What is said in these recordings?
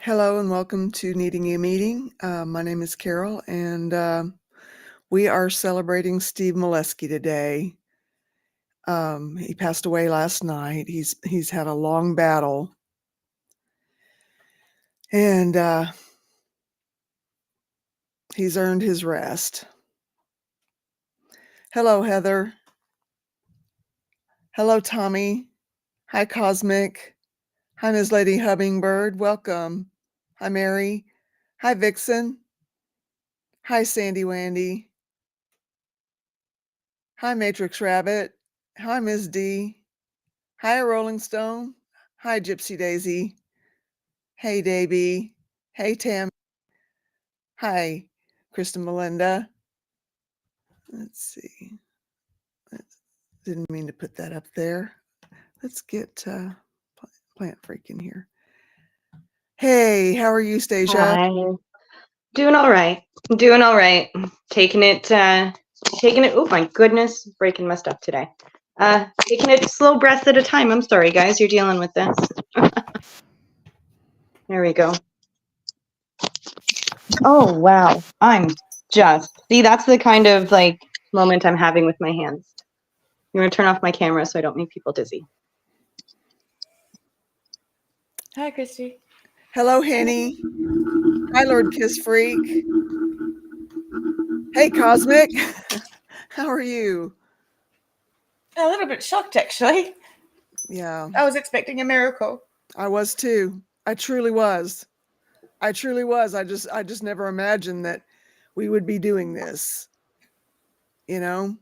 Hello and welcome to Needing a Meeting. My name is Carol, and we are celebrating Steve Moleski today. He passed away last night. He's had a long battle, and he's earned his rest. Hello, Heather. Hello, Tommy. Hi, Cosmic. Hi, Ms. Lady Hummingbird. Welcome. Hi, Mary. Hi, Vixen. Hi, Sandy Wandy. Hi, Matrix Rabbit. Hi, Ms. D. Hi, Rolling Stone. Hi, Gypsy Daisy. Hey, Davy. Hey, Tam. Hi, Kristen Melinda. Let's see. Didn't mean to put that up there. Let's get Plant Freak in here. Hey, how are you, Stasia? Hi. Doing all right. Doing all right. Taking it. Oh my goodness, breaking my stuff today. Taking it slow breaths at a time. I'm sorry, guys. You're dealing with this. There we go. Oh wow. See, that's the kind of moment I'm having with my hands. I'm gonna turn off my camera so I don't make people dizzy. Hi, Christy. Hello, Henny. Hi, Lord Kiss Freak. Hey, Cosmic. How are you? A little bit shocked, actually. Yeah. I was expecting a miracle. I was too. I truly was. I just never imagined that we would be doing this, and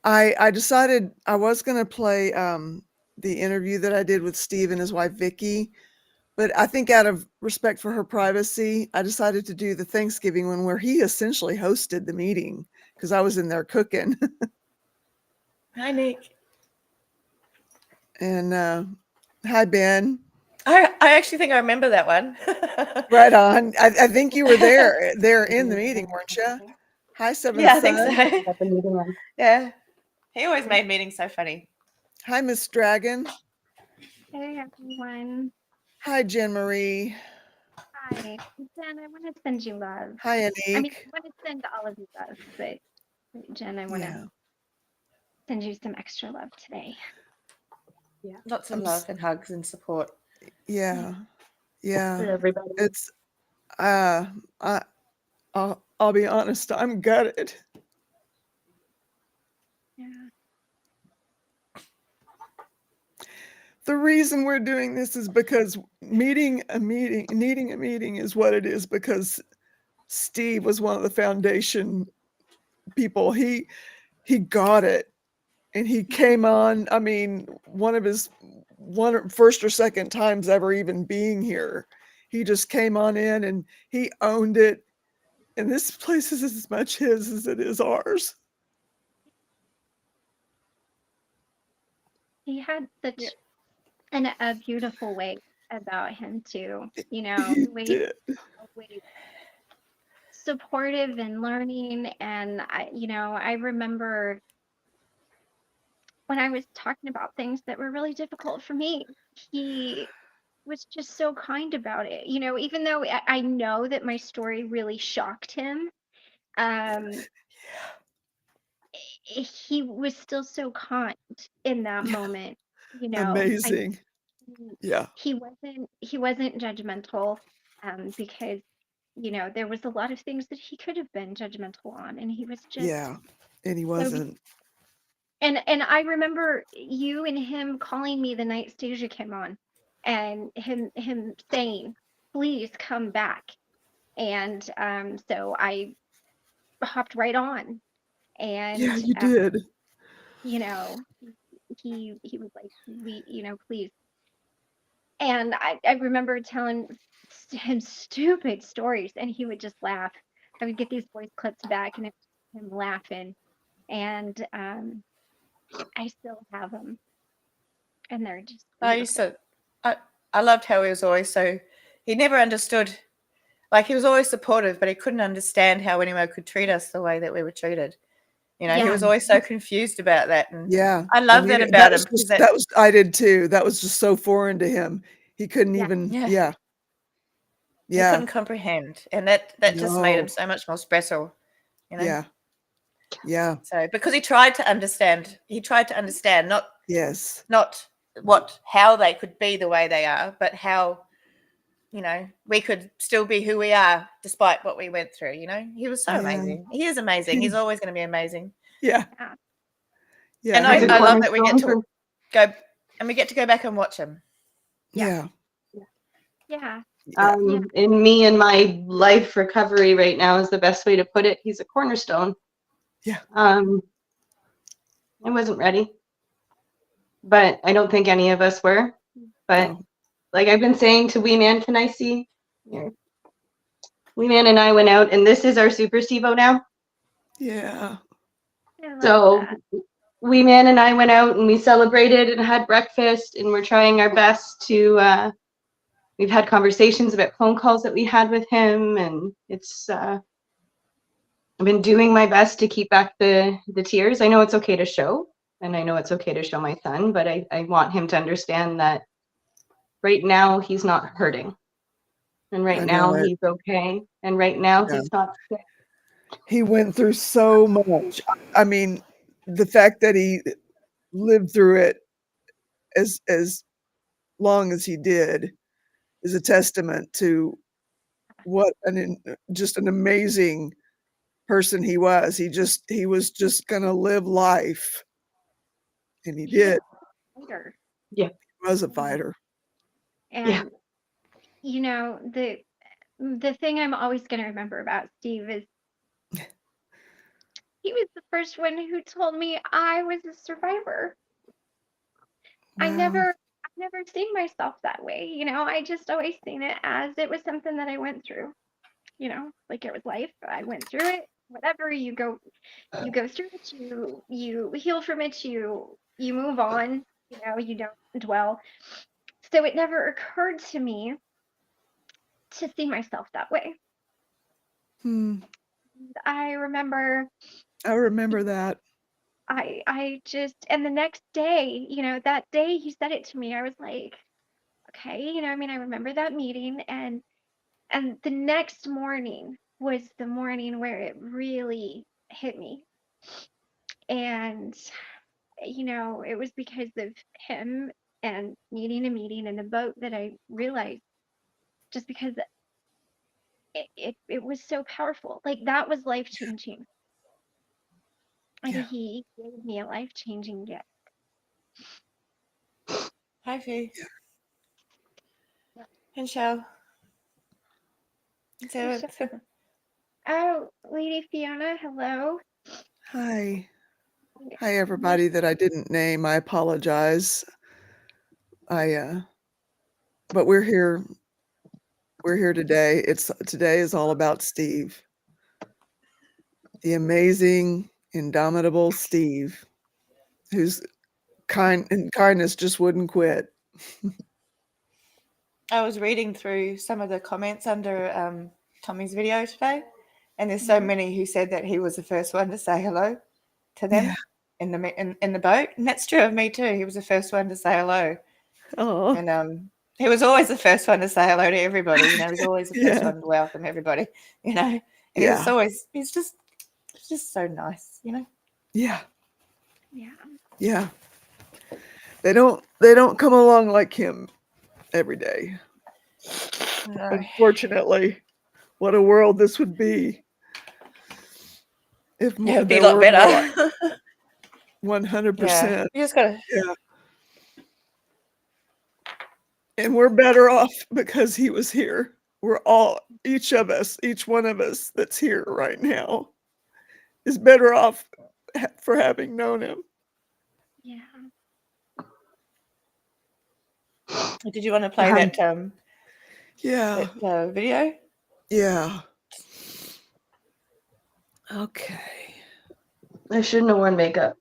I decided I was going to play the interview that I did with Steve and his wife Vicky, but I think out of respect for her privacy, I decided to do the Thanksgiving one where he essentially hosted the meeting because I was in there cooking. Hi, Nick. And hi, Ben. I actually think I remember that one. Right on. I think you were there in the meeting, weren't you? Hi, Seventh Yeah, I Son. think so. Yeah. He always made meetings so funny. Hi, Miss Dragon. Hey everyone. Hi, Jen Marie. Hi. Jen, I want to send you love. Hi, I mean, Anik. I want to send all of you love, but Jen, I want to send you some extra love today. Yeah. Lots of love and hugs and support. Yeah. For everybody. It's I'll be honest, I'm gutted. Yeah. The reason we're doing this is because needing a meeting is what it is, because Steve was one of the foundation people. He got it, and he came on. I mean, one of his first or second times ever even being here. He just came on in and he owned it. And this place is as much his as it is ours. He had such a beautiful way about him too. He the way did. always supportive and learning. And I remember when I was talking about things that were really difficult for me, he was just so kind about it. Even though I know that my story really shocked him, um, he was still so kind in that moment. Amazing. Yeah. He wasn't judgmental, because there was a lot of things that he could have been judgmental on, and he was just Yeah. And he so wasn't. and I remember you and him calling me the night Stasia came on, and him saying, "Please come back." And so I hopped right on, Yeah, and you did. you know, he was like, "We, please." And I remember telling him stupid stories, and he would just laugh. I would get these voice clips back, and it was him laughing, and I still have them, and they're just beautiful. I loved how he was always so, he never understood, he was always supportive, but he couldn't understand how anyone could treat us the way that we were treated. He was always so confused about that. And Yeah. I love that about him. I did too. That was just so foreign to him. He couldn't Yeah. even, Yeah. yeah. He Yeah. couldn't comprehend, and that just made him No. so much more special, you know. Yeah. Yeah. So because he tried to understand, not Yes. how they could be the way they are, but how, you know, we could still be who we are despite what we went through. You know, he was so Yeah. amazing. He is amazing. He's always going to be amazing. Yeah. Yeah. Yeah. And He's a I love that we get cornerstone to go and we get to go back and watch him. Yeah. Yeah. Yeah. In me and my life recovery right now is the best way to put it. He's a cornerstone. Yeah. I wasn't ready, but I don't think any of us were. But No. like I've been saying to Wee Man, can I see? Here. Wee Man and I went out, and this is our Super Stevo now. Yeah. I love So that. Wee Man and I went out and we celebrated and had breakfast, and we're trying our best to. We've had conversations about phone calls that we had with him, and it's. I've been doing my best to keep back the tears. I know it's okay to show, and I know it's okay to show my son, but I want him to understand that right now he's not hurting, and right I now know it. he's okay, and right now Yeah. he's not sick. He went through so much. I mean, the fact that he lived through it as long as he did is a testament to what just an amazing person he was. He was just gonna live life, and he did. Fighter. He was a fighter. And you know, the thing I'm always going to remember about Steve is he was the first one who told me I was a survivor. Wow. I've never seen myself that way, you know. I just always seen it as it was something that I went through, you know, like it was life. I went through it. Whatever, you go through it, you heal from it, you move on, you know, you don't dwell. So it never occurred to me to see myself that way. I remember that. I just, and the next day, you know, that day he said it to me, I was like, okay, you know, I mean, I remember that meeting, and the next morning was the morning where it really hit me. And you know, it was because of him and needing a meeting in the boat that I realized, just because it was so powerful. Like that was life changing. And Yeah. he gave me a life changing gift. Hi, Fee. And Shell. So, Oh, Lady Fiona, hello. Hi. Hi, everybody that I didn't name. I apologize. But we're here. We're here today. Today is all about Steve. The amazing, indomitable Steve, who's kindness just wouldn't quit. I was reading through some of the comments under Tommy's video today, and there's so many who said that he was the first one to say hello to them in the boat, and that's true of me too. He was the first one to say hello. Oh, and he was always the first one to say hello to everybody. You know, he was always the first one to welcome everybody. You know, and he's just so nice. You know. Yeah. Yeah. Yeah. They don't come along like him every day. No. Unfortunately, what a world this would be if It would be a there lot were better. more like 100%. You just gotta. Yeah. And we're better off because he was here. We're all, each one of us that's here right now is better off for having known him. Yeah. Did you want to play that Yeah. that video? Yeah. Okay. I shouldn't have worn makeup.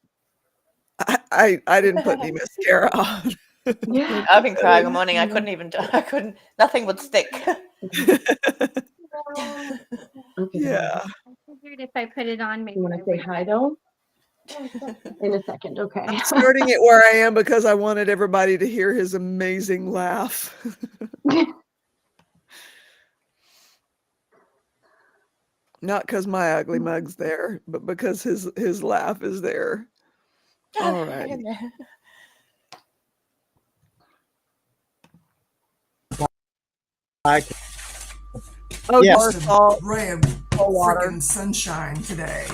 I didn't put any mascara on. Yeah. I've been crying all morning. I couldn't. Nothing would stick. Okay. Yeah. I figured if I put it on, maybe You want I to say would. hi, though? In a second, okay. I'm starting it where I am because I wanted everybody to hear his amazing laugh. Not because my ugly mug's there, but because his laugh is there. All right. Oh, Yeah. bar salt, Ray of cold water. freaking sunshine today.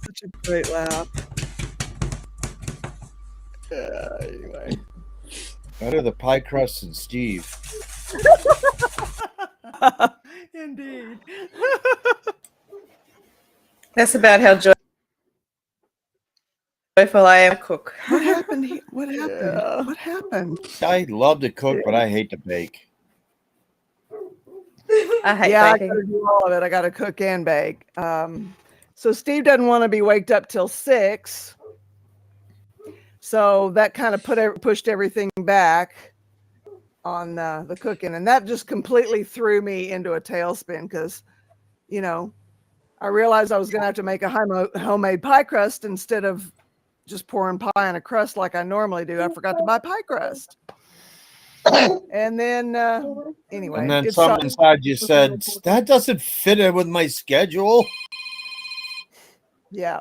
Such a great laugh. Anyway. Better the pie crust and Steve. Indeed. That's about how joyful I am to cook. What happened? What happened? Yeah. What happened? I love to cook, but I hate to bake. I hate Yeah, I baking. gotta do all of it. I gotta cook and bake. So Steve doesn't want to be waked up till 6. So that kind of pushed everything back on the cooking, and that just completely threw me into a tailspin because, you know, I realized I was going to have to make a homemade pie crust instead of just pouring pie on a crust like I normally do. I forgot to buy pie crust. And then, anyway. And then it's something inside you said, that doesn't fit in with my schedule. Yeah.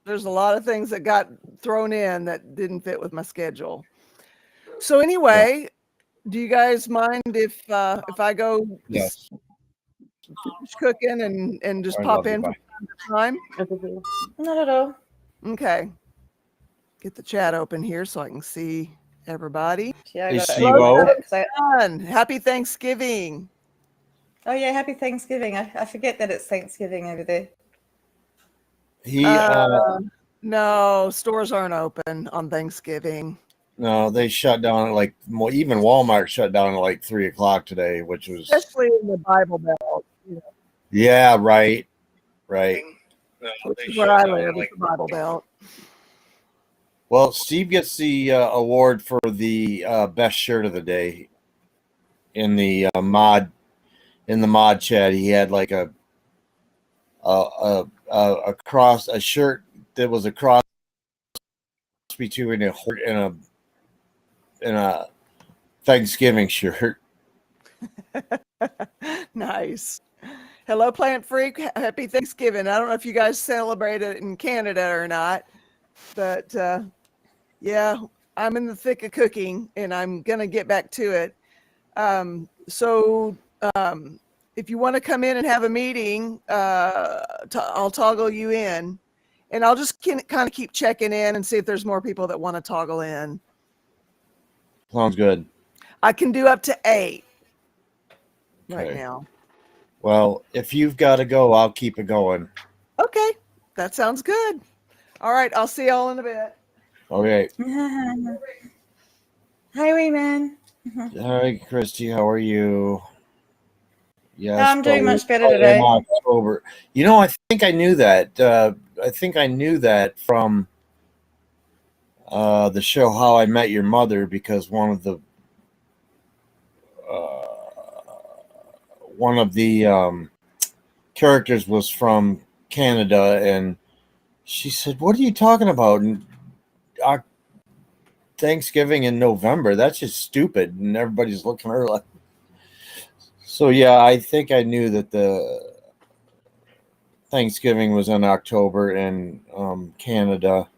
There's a lot of things that got thrown in that didn't fit with my schedule. So anyway, do you guys mind if I go Yes. finish cooking and just I pop love you, in from bye. time to time? Not at all. Okay. Get the chat open here so I can see everybody. Yeah, I Hey, got it. Steve-O. Done. Happy Thanksgiving. Oh yeah, happy Thanksgiving. I forget that it's Thanksgiving over there. He No, stores aren't open on Thanksgiving. no, they shut down at like even Walmart shut down at like 3:00 today, which was Especially in the Bible Belt. You know, yeah, right. No, which they is where shut I down live, at is like. the Bible Belt. Well, Steve gets the award for the best shirt of the day in the mod chat. He had like a shirt that was a cross between a horse and a Thanksgiving shirt. Nice. Hello, Plant Freak. Happy Thanksgiving. I don't know if you guys celebrate it in Canada or not, but yeah, I'm in the thick of cooking and I'm going to get back to it. So if you want to come in and have a meeting, I'll toggle you in, and I'll just kind of keep checking in and see if there's more people that want to toggle in. Sounds good. I can do up to 8 right Okay. now. Well, if you've got to go, I'll keep it going. Okay, that sounds good. All right, I'll see y'all in a bit. Okay. Hi, Wayman. Hi, Christy. How are you? Yes, I'm doing but much better we're today. in October. You know, I think I knew that. I think I knew that from the show How I Met Your Mother, because one of the characters was from Canada, and she said, "What are you talking about? Thanksgiving in November? That's just stupid." And everybody's looking at her like. So yeah, I think I knew that the Thanksgiving was in October in Canada.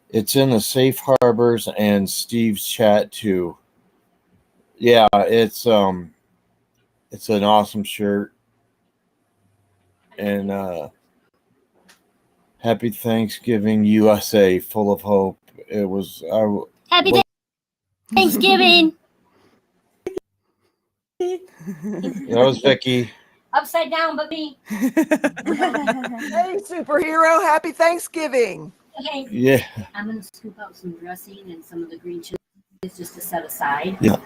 It's in the safe harbors and Steve's chat too. Yeah, it's an awesome shirt. And happy Thanksgiving, USA, full of hope. It was Happy Thanksgiving. that was Vicky. Upside down, but me. Hey, superhero, happy Thanksgiving. Okay. Yeah. I'm going to scoop out some dressing and some of the green chilies just to set aside. Yeah.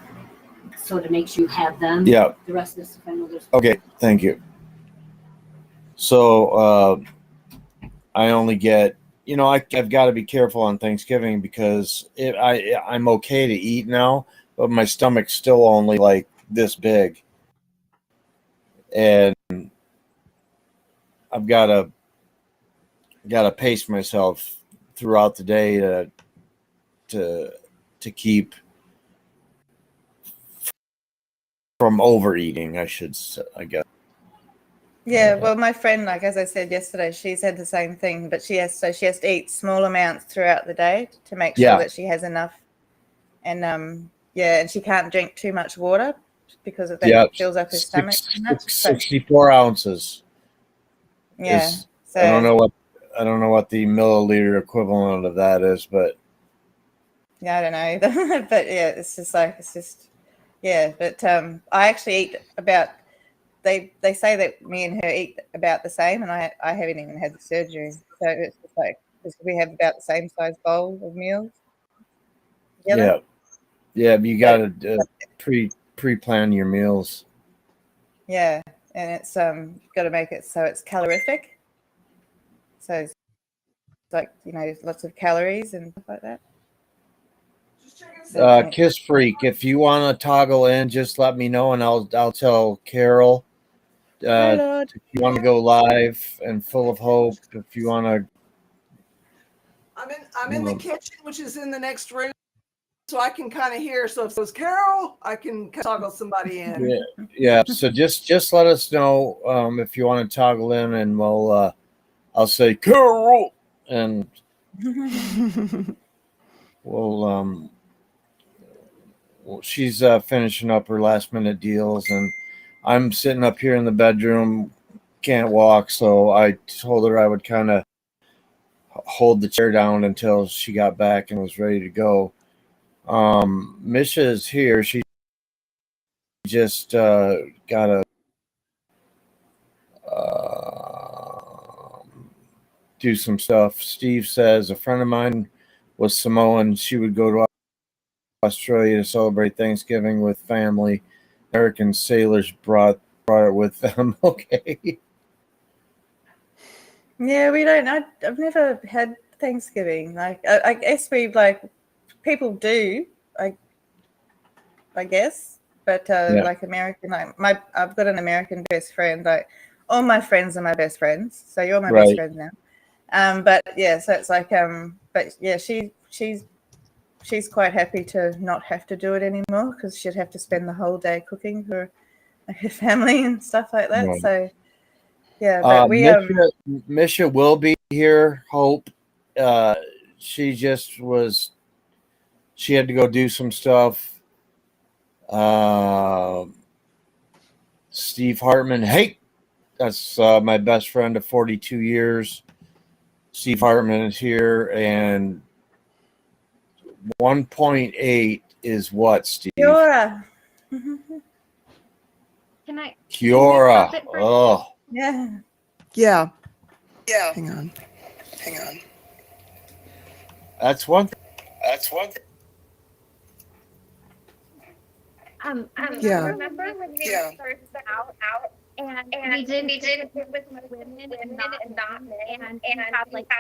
So to make sure you have them. Yeah. The rest of this, I know there's. Okay, thank you. So I only get you know, I've got to be careful on Thanksgiving because I'm okay to eat now, but my stomach's still only like this big, and I've got to pace myself throughout the day to keep from overeating. I guess. Yeah, well, my friend, like as I said yesterday, she's had the same thing, but she has to eat small amounts throughout the day to make sure that she has enough. And and she can't drink too much water because that fills up her stomach too much. 64 ounces. Yeah. I don't know what the milliliter equivalent of that is, but yeah, I don't know either. But yeah, But I actually eat about. They say that me and her eat about the same, and I haven't even had the surgery, so it's just like we have about the same size bowl of meals together. yeah, you got to pre-plan your meals. Yeah, and it's got to make it so it's calorific, so it's like lots of calories and stuff like that. Kiss Freak, if you want to toggle in, just let me know, and I'll tell Carol. If you want to go live and full of hope, if you want to. I'm in the kitchen, which is in the next room, so I can kind of hear. So if it was Carol, I can toggle somebody in. Yeah. So just let us know if you want to toggle in, and I'll say Carol, and we'll she's finishing up her last minute deals, and I'm sitting up here in the bedroom, can't walk, so I told her I would kind of hold the chair down until she got back and was ready to go. Misha is here. She just got to do some stuff. Steve says a friend of mine was Samoan. She would go to Australia to celebrate Thanksgiving with family. American sailors brought it with them. Okay. Yeah, we don't. I've never had Thanksgiving. Like I guess people do. I guess, but like American, I've got an American best friend. Like all my friends are my best friends, so you're my best friend now. But yeah, so it's like but yeah, she's quite happy to not have to do it anymore because she'd have to spend the whole day cooking for her family and stuff like that. Right. So yeah, but Misha will be here. Hope. She had to go do some stuff. Steve Hartman. Hey, that's my best friend of 42 years. Steve Hartman is here, and 1.8 is what, Steve? Kiora. Can I? Kiora. Can Oh. Yeah. Yeah. Hang on. That's one. Yeah. Remember when we started out and we did it with women and not men, and had like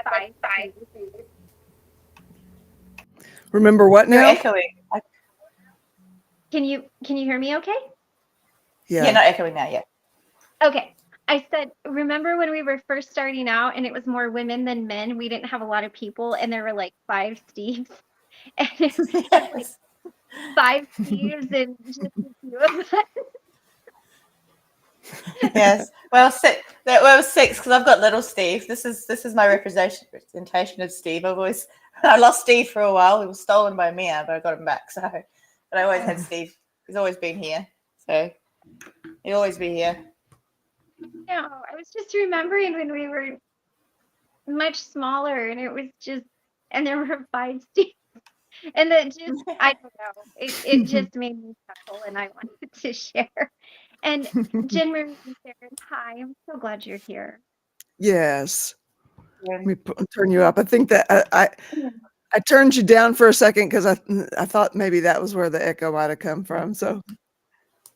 five. Remember what You're now? echoing. Can you hear me? Okay. Yeah, not echoing now yet. Okay. I said, remember when we were first starting out and it was more women than men? We didn't have a lot of people, and there were like 5 Steves, and it was just like 5 Steves and just a few of us. Yes. Well, six because I've got little Steve. This is my representation of Steve. I lost Steve for a while. He was stolen by Mia, but I got him back. So, but I always had Steve. He's always been here. So he'll always be here. No, I was just remembering when we were much smaller, and it was just, and there were 5 Steves, and it just, I don't know, it just made me chuckle, and I wanted to share. And Jen Marie and Sharon, hi, I'm so glad you're here. Yes. Let me turn you up. I think that I turned you down for a second because I thought maybe that was where the echo might have come from. So,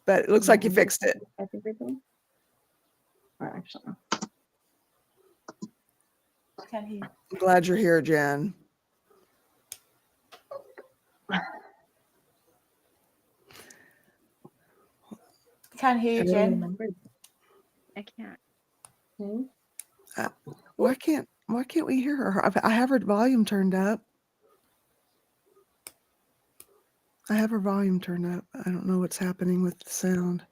but it looks like you fixed it. Everything. Actually. Can't hear. I'm glad you're here, Jen. Can't hear you, Jen. I can't. Why can't we hear her? I have her volume turned up. I have her volume turned up. I don't know what's happening with the sound.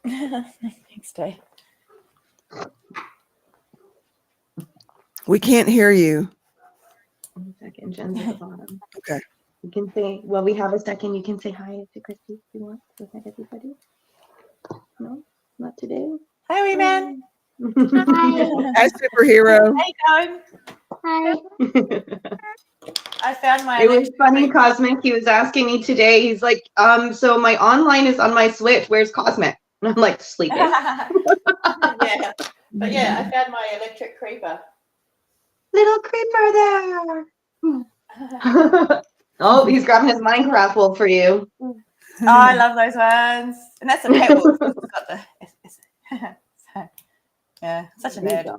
Thanks, Dave. We can't hear you. 1 second, Jen's at the bottom. Okay. You can say, well, we have a second. You can say hi to Christy if you want. Say hi to everybody. No, not today. Hi, wee man. Hi, superhero. How you going? Hi. I found my. It was electric funny, creeper. Cosmic. He was asking me today. He's like, so my online is on my Switch. Where's Cosmic? And I'm like, sleeping. Yeah, but yeah, I found my electric creeper. Little creeper there. Oh, he's grabbing his Minecraft wolf for you. Oh, I love those ones. And that's a pet wolf. It's got the, so, yeah, such a There you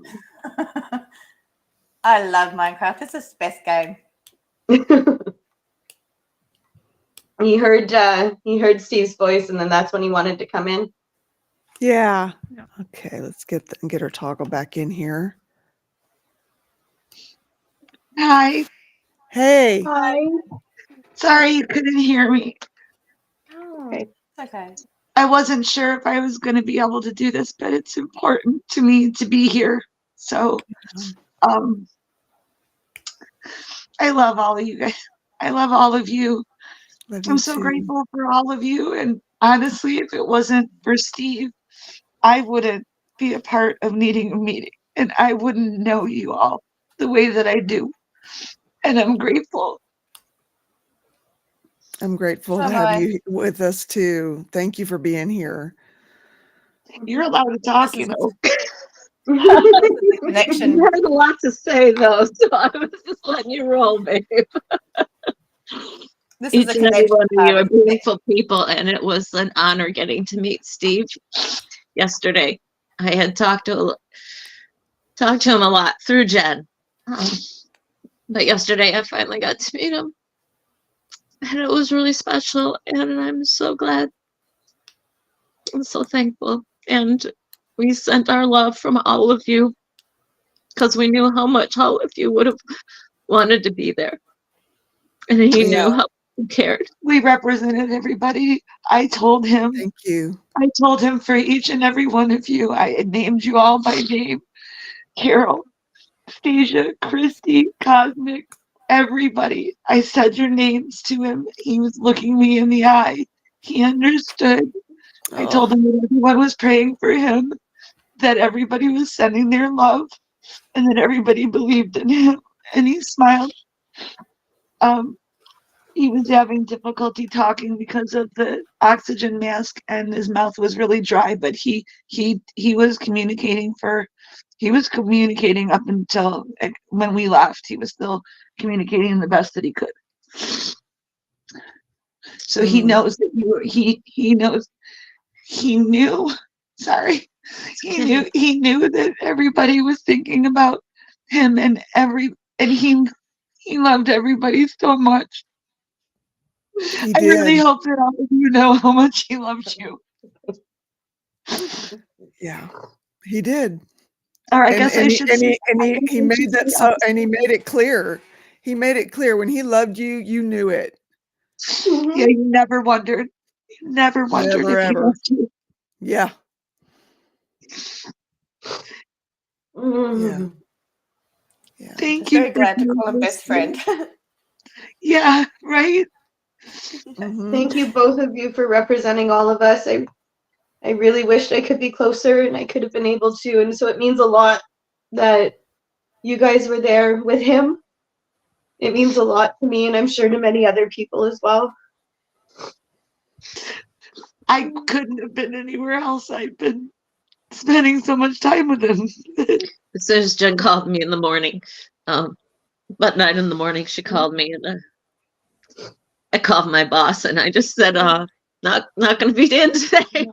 nerd. I love Minecraft. It's the best game. He heard Steve's voice, and then that's when he wanted to come in. Yeah. Okay, let's get her toggle back in here. Hi. Hey. Hi. Sorry you couldn't hear me. Oh, Okay. It's okay. I wasn't sure if I was going to be able to do this, but it's important to me to be here. So, I love all of you guys. I love all of you. Love I'm you so too. grateful for all of you. And honestly, if it wasn't for Steve, I wouldn't be a part of needing a meeting, and I wouldn't know you all the way that I do. And I'm grateful. I'm grateful So to am have I. you with us too. Thank you for being here. You're allowed to talk, This you is- know. the connection. You had a lot to say, though, so I was just letting you roll, babe. This is Each the and every connection one of you part. are beautiful people, and it was an honor getting to meet Steve yesterday. I had talked to him a lot through Jen, but yesterday I finally got to meet him, and it was really special, and I'm so glad. I'm so thankful, and we sent our love from all of you because we knew how much all of you would have wanted to be there, and he knew how you cared. We represented everybody. I told him Thank you. for each and every one of you, I had named you all by name. Carol, Stasia, Christy, Cosmic, everybody. I said your names to him. He was looking me in the eye. He understood. I told him that everyone was praying for him, that everybody was sending their love, and that everybody believed in him. And he smiled. He was having difficulty talking because of the oxygen mask, and his mouth was really dry, but he was communicating up until when we left. He was still communicating the best that he could. So he knows that he knew that everybody was thinking about him, and he loved everybody so much. He I really did. hope that all of you know how much he loved you. Yeah, he did. Or I And, guess and, I he, should and, say, he, and he, he made that so, and he made it clear. He made it clear when he loved you, you knew it. yeah, you never wondered. You never wondered Never if he ever. loved you. Yeah. Yeah. Yeah. Thank Just you. very glad to call him best friend. Yeah, right? Mhm. Thank you, both of you, for representing all of us. I really wished I could be closer and I could have been able to. And so it means a lot that you guys were there with him. It means a lot to me, and I'm sure to many other people as well. I couldn't have been anywhere else. I've been spending so much time with him. As soon as Jen called me in the morning, about 9 in the morning, she called me, and I called my boss, and I just said, not going to be in today.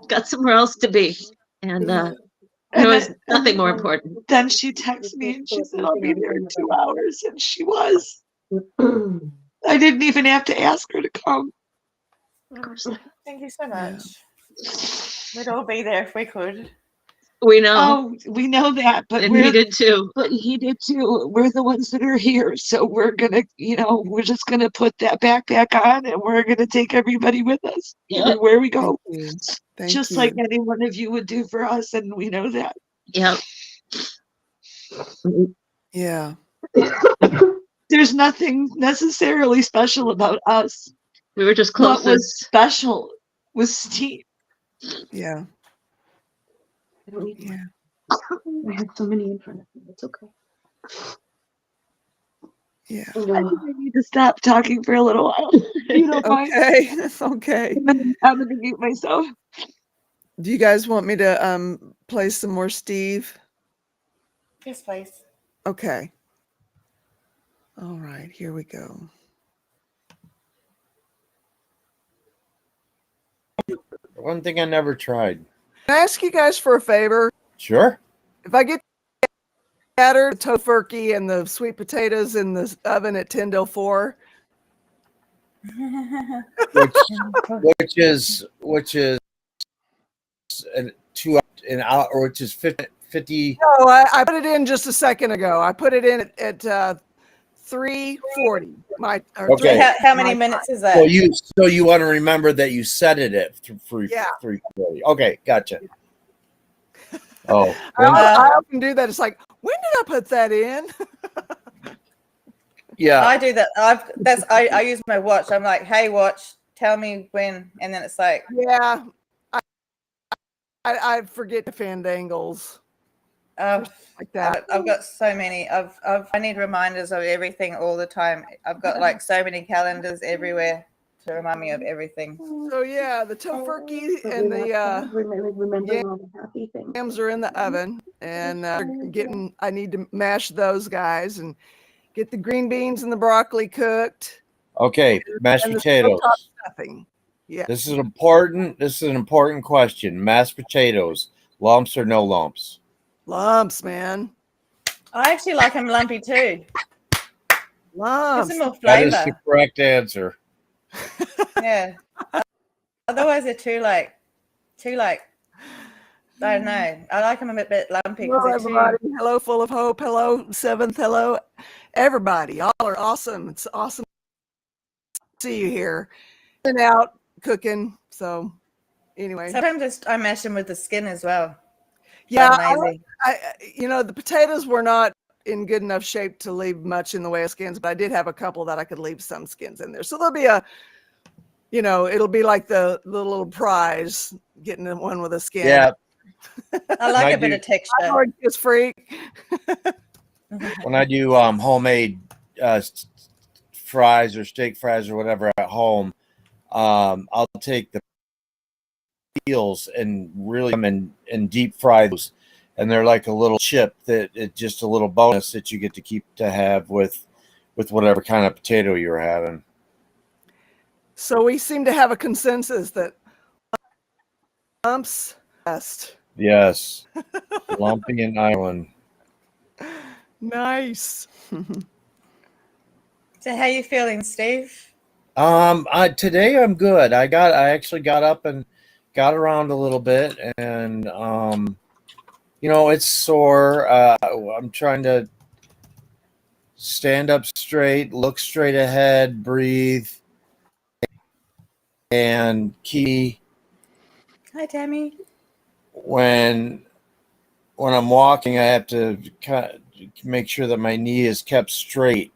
Got somewhere else to be. And There And was then- nothing more important. Then she texted me and she said, I'll be there in 2 hours. And she was. I didn't even have to ask her to come. Thank you so much. We'd all be there if we could. We know. Oh, we know that, but And he did too. But he did too. We're the ones that are here. So we're gonna, we're just gonna put that backpack on and we're gonna take everybody with us Yep. everywhere we go. Thank Just you. like any one of you would do for us, and we know that. Yep. Yeah. There's nothing necessarily special about us. We were just What was closest. special was Steve. Yeah. Yeah. I have so many in front of me. It's okay. Yeah. I think I need to stop talking for a little while. You don't mind? Okay. Okay. I'm gonna mute myself. Do you guys want me to play some more Steve? Yes, please. Okay. All right, here we go. One thing I never tried. Can I ask you guys for a favor? Sure. If I get the tofurkey and the sweet potatoes in the oven at 10 till 4, which is an hour, or which is 50. no, I put it in just a second ago. I put it in at 3:40. Okay. How many minutes is that? So you want to remember that you set it at 3:40. Okay, gotcha. Oh, I often do that. It's like, when did I put that in? yeah. I do that. I use my watch. I'm like, hey, watch, tell me when, and then it's like, Yeah, I forget the fandangles like that. I've got so many. I need reminders of everything all the time. I've got like so many calendars everywhere to remind me of everything. So yeah, the tofurkey and the remembering all the happy things. yams are in the oven, and I need to mash those guys and get the green beans and the broccoli cooked. Okay, mashed And the potatoes. stovetop stuffing. Yeah. This is important. This is an important question. Mashed potatoes, lumps or no lumps? Lumps, man. I actually like them lumpy too. Lumps. Gives them more That is the flavor. correct answer. Yeah. Otherwise, they're too I don't know. I like them a bit lumpy. Hello, They're everybody. Hello, full of hope. Hello, seventh. Hello, everybody. Y'all are awesome. It's awesome to see you here and out cooking. So, anyway, Sometimes I mash them with the skin as well. yeah, Amazing. the potatoes were not in good enough shape to leave much in the way of skins, but I did have a couple that I could leave some skins in there. So there'll be it'll be like the little prize, getting the one with a skin. Yeah. I like a bit of texture. I'm just freak. When I do homemade fries or steak fries or whatever at home, I'll take the peels and really them and deep fry those, and they're like a little chip that it's just a little bonus that you get to have with whatever kind of potato you're having. So we seem to have a consensus that lumps best. Yes, lumpy and island. Nice. So how you feeling, Steve? Today I'm good. I actually got up and got around a little bit, and it's sore. I'm trying to stand up straight, look straight ahead, breathe, and Hi, Tammy. when I'm walking, I have to kind of make sure that my knee is kept straight,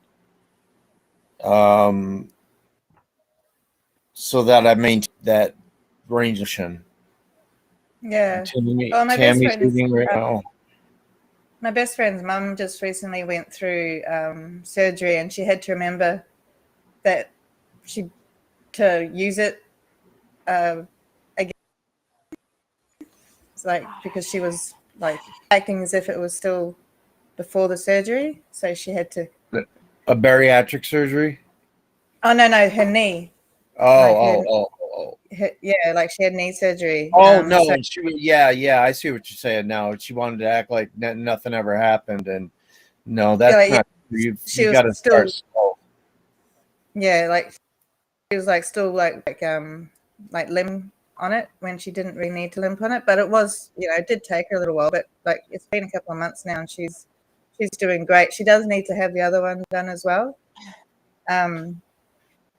so that I maintain that range of motion. Yeah. Tammy's my best friend is, eating right now. My best friend's mum just recently went through surgery, and she had to remember that to use it again. It's like because she was like acting as if it was still before the surgery, so she had to. A bariatric surgery? Oh no, her knee. Oh, Yeah, like she had knee surgery. Oh no, So, yeah, I see what you're saying now. She wanted to act like nothing ever happened, and no, yeah, that's like, not. she You was got to still, start slow. yeah, like she was like still like limp on it when she didn't really need to limp on it. But it was, it did take her a little while. But like it's been a couple of months now, and she's doing great. She does need to have the other one done as well.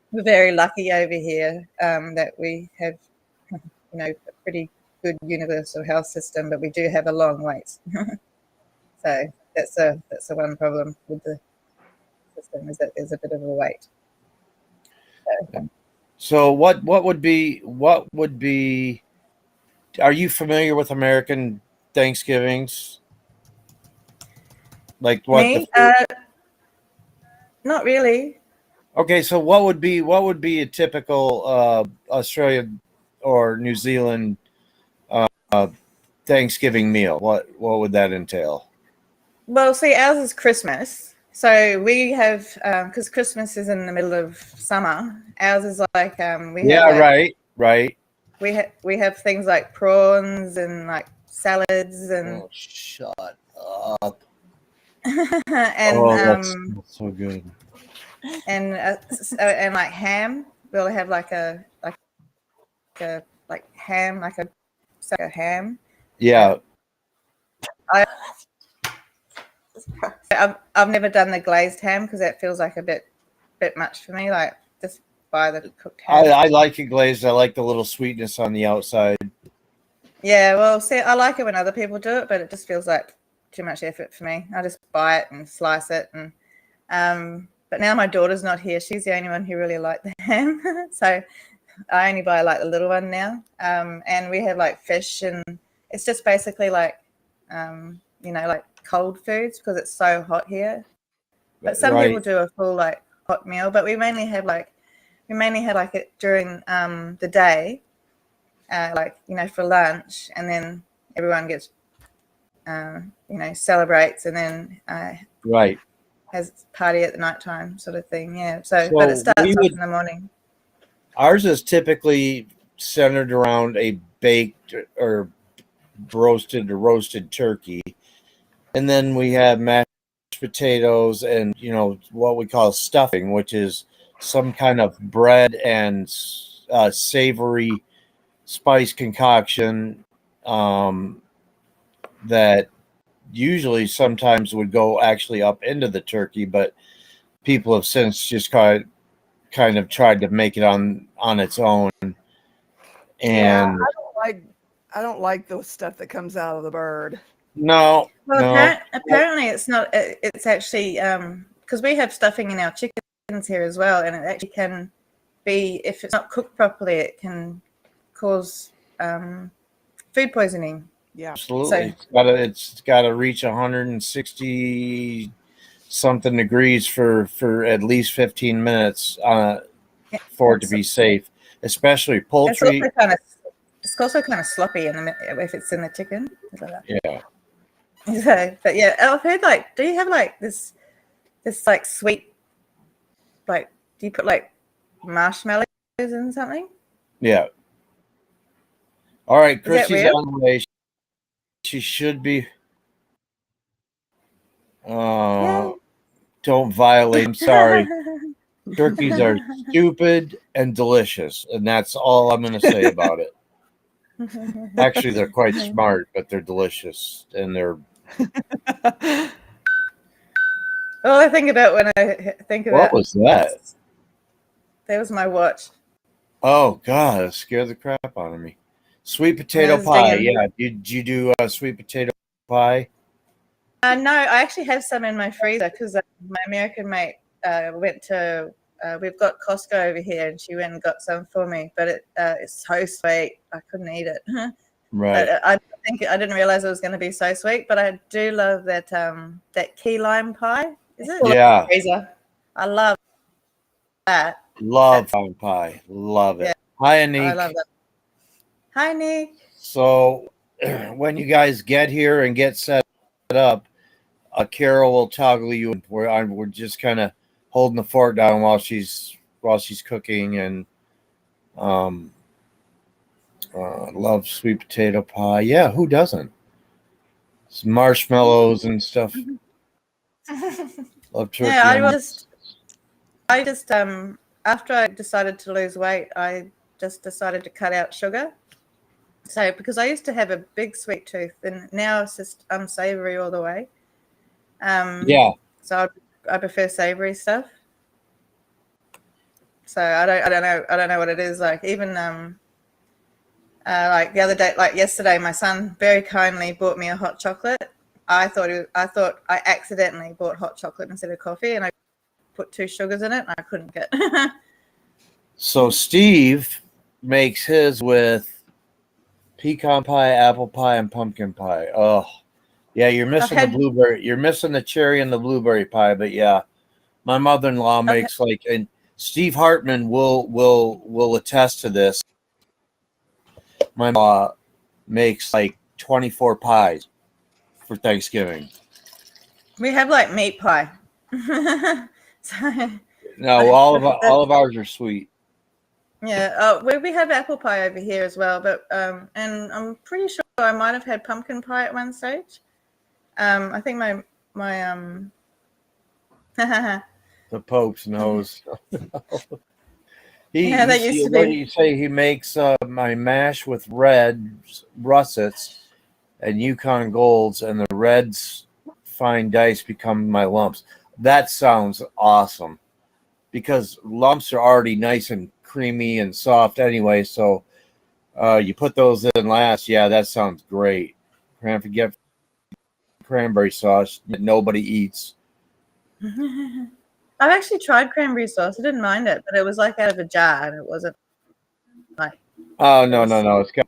We're very lucky over here that we have, a pretty good universal health system, but we do have a long wait. So that's the one problem with the system, is that there's a bit of a wait. So what would be? Are you familiar with American Thanksgivings? Like what? Me? Not really. Okay, so what would be a typical Australian or New Zealand Thanksgiving meal? What would that entail? Well, see, ours is Christmas. So we have, because Christmas is in the middle of summer, ours is like, we have like, right. we have things like prawns and like salads and Oh, shut up. and That's so good. and like ham. We'll have like a ham, like a ham. Yeah. I've never done the glazed ham because that feels like a bit much for me. Like just buy the cooked ham. I like it glazed. I like the little sweetness on the outside. Yeah, well, see, I like it when other people do it, but it just feels like too much effort for me. I just buy it and slice it, and but now my daughter's not here. She's the only one who really liked the ham, so I only buy like the little one now. And we have like fish, and it's just basically like like cold foods because it's so hot here. But some people do a full like hot meal, but we mainly have like it during the day. For lunch, and then everyone gets, celebrates, and then has a party at the nighttime sort of thing. Yeah. So but it starts off in the morning. Ours is typically centered around a baked or roasted turkey, and then we have mashed potatoes and what we call stuffing, which is some kind of bread and savory spice concoction that usually sometimes would go actually up into the turkey, but people have since just kind of tried to make it on its own. And I don't like the stuff that comes out of the bird. No. Apparently it's not. It's actually because we have stuffing in our chickens here as well, and it actually can be, if it's not cooked properly, it can cause food poisoning. Yeah, absolutely. It's got to reach 160 something degrees for at least 15 minutes for it to be safe, especially poultry. It's also kind of sloppy if it's in the chicken. Yeah. So, but yeah, I've heard like, do you have like this like sweet, like, do you put like marshmallows in something? Yeah. All right, Chrissy's on the way. She should be. Don't violate. I'm sorry. Turkeys are stupid and delicious, and that's all I'm going to say about it. Actually, they're quite smart, but they're delicious, and they're. All I think about when I think about. What was that? That was my watch. Oh God, it scared the crap out of me. Sweet potato pie. Yeah. Did you do sweet potato pie? No, I actually have some in my freezer because my American mate went to. We've got Costco over here, and she went and got some for me. But it's so sweet, I couldn't eat it. Right. But I didn't realize it was going to be so sweet. But I do love that key lime pie. Is it? Yeah. Freezer. I love that. Love pie. Love it. Yeah. Hi, Nick. I love that. Hi, Nick. So when you guys get here and get set up, Carol will toggle you, and we're just kind of holding the fort down while she's cooking, and Love sweet potato pie. Yeah, who doesn't? It's marshmallows and stuff. Love turkey. Yeah, I just after I decided to lose weight, I just decided to cut out sugar. So because I used to have a big sweet tooth, and now it's just unsavory all the way. Yeah. So I prefer savory stuff. So I don't know what it is like. Even like the other day, like yesterday, my son very kindly bought me a hot chocolate. I thought I accidentally bought hot chocolate instead of coffee, and I put 2 sugars in it, and I couldn't get. So Steve makes his with pecan pie, apple pie, and pumpkin pie. Oh, yeah, you're missing the blueberry. You're missing the cherry and the blueberry pie. But yeah, my mother-in-law makes like, and Steve Hartman will attest to this. My mom makes like 24 pies for Thanksgiving. We have like meat pie. No, all of ours are sweet. Yeah, we have apple pie over here as well, but and I'm pretty sure I might have had pumpkin pie at one stage. I think my The Pope's nose. Yeah, that used to What do be. you say? He makes my mash with red russets and Yukon Golds, and the reds fine dice become my lumps. That sounds awesome, because lumps are already nice and creamy and soft anyway. So you put those in last. Yeah, that sounds great. Can't forget cranberry sauce that nobody eats. I've actually tried cranberry sauce. I didn't mind it, but it was like out of a jar, and it wasn't like. Oh no. It's got.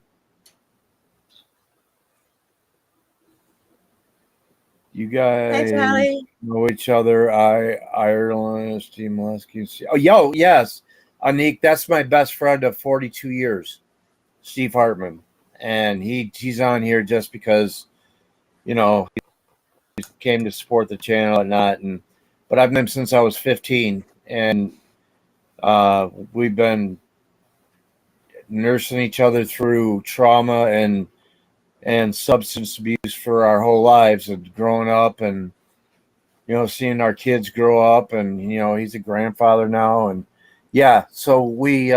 You Hey, guys Charlie. know each other. Ireland, Steve Moleski. Oh, yes. Anik, that's my best friend of 42 years, Steve Hartman. And he's on here just because, he came to support the channel and not. But I've known him since I was 15. And we've been nursing each other through trauma and substance abuse for our whole lives, and growing up, and seeing our kids grow up, and he's a grandfather now, and yeah, so we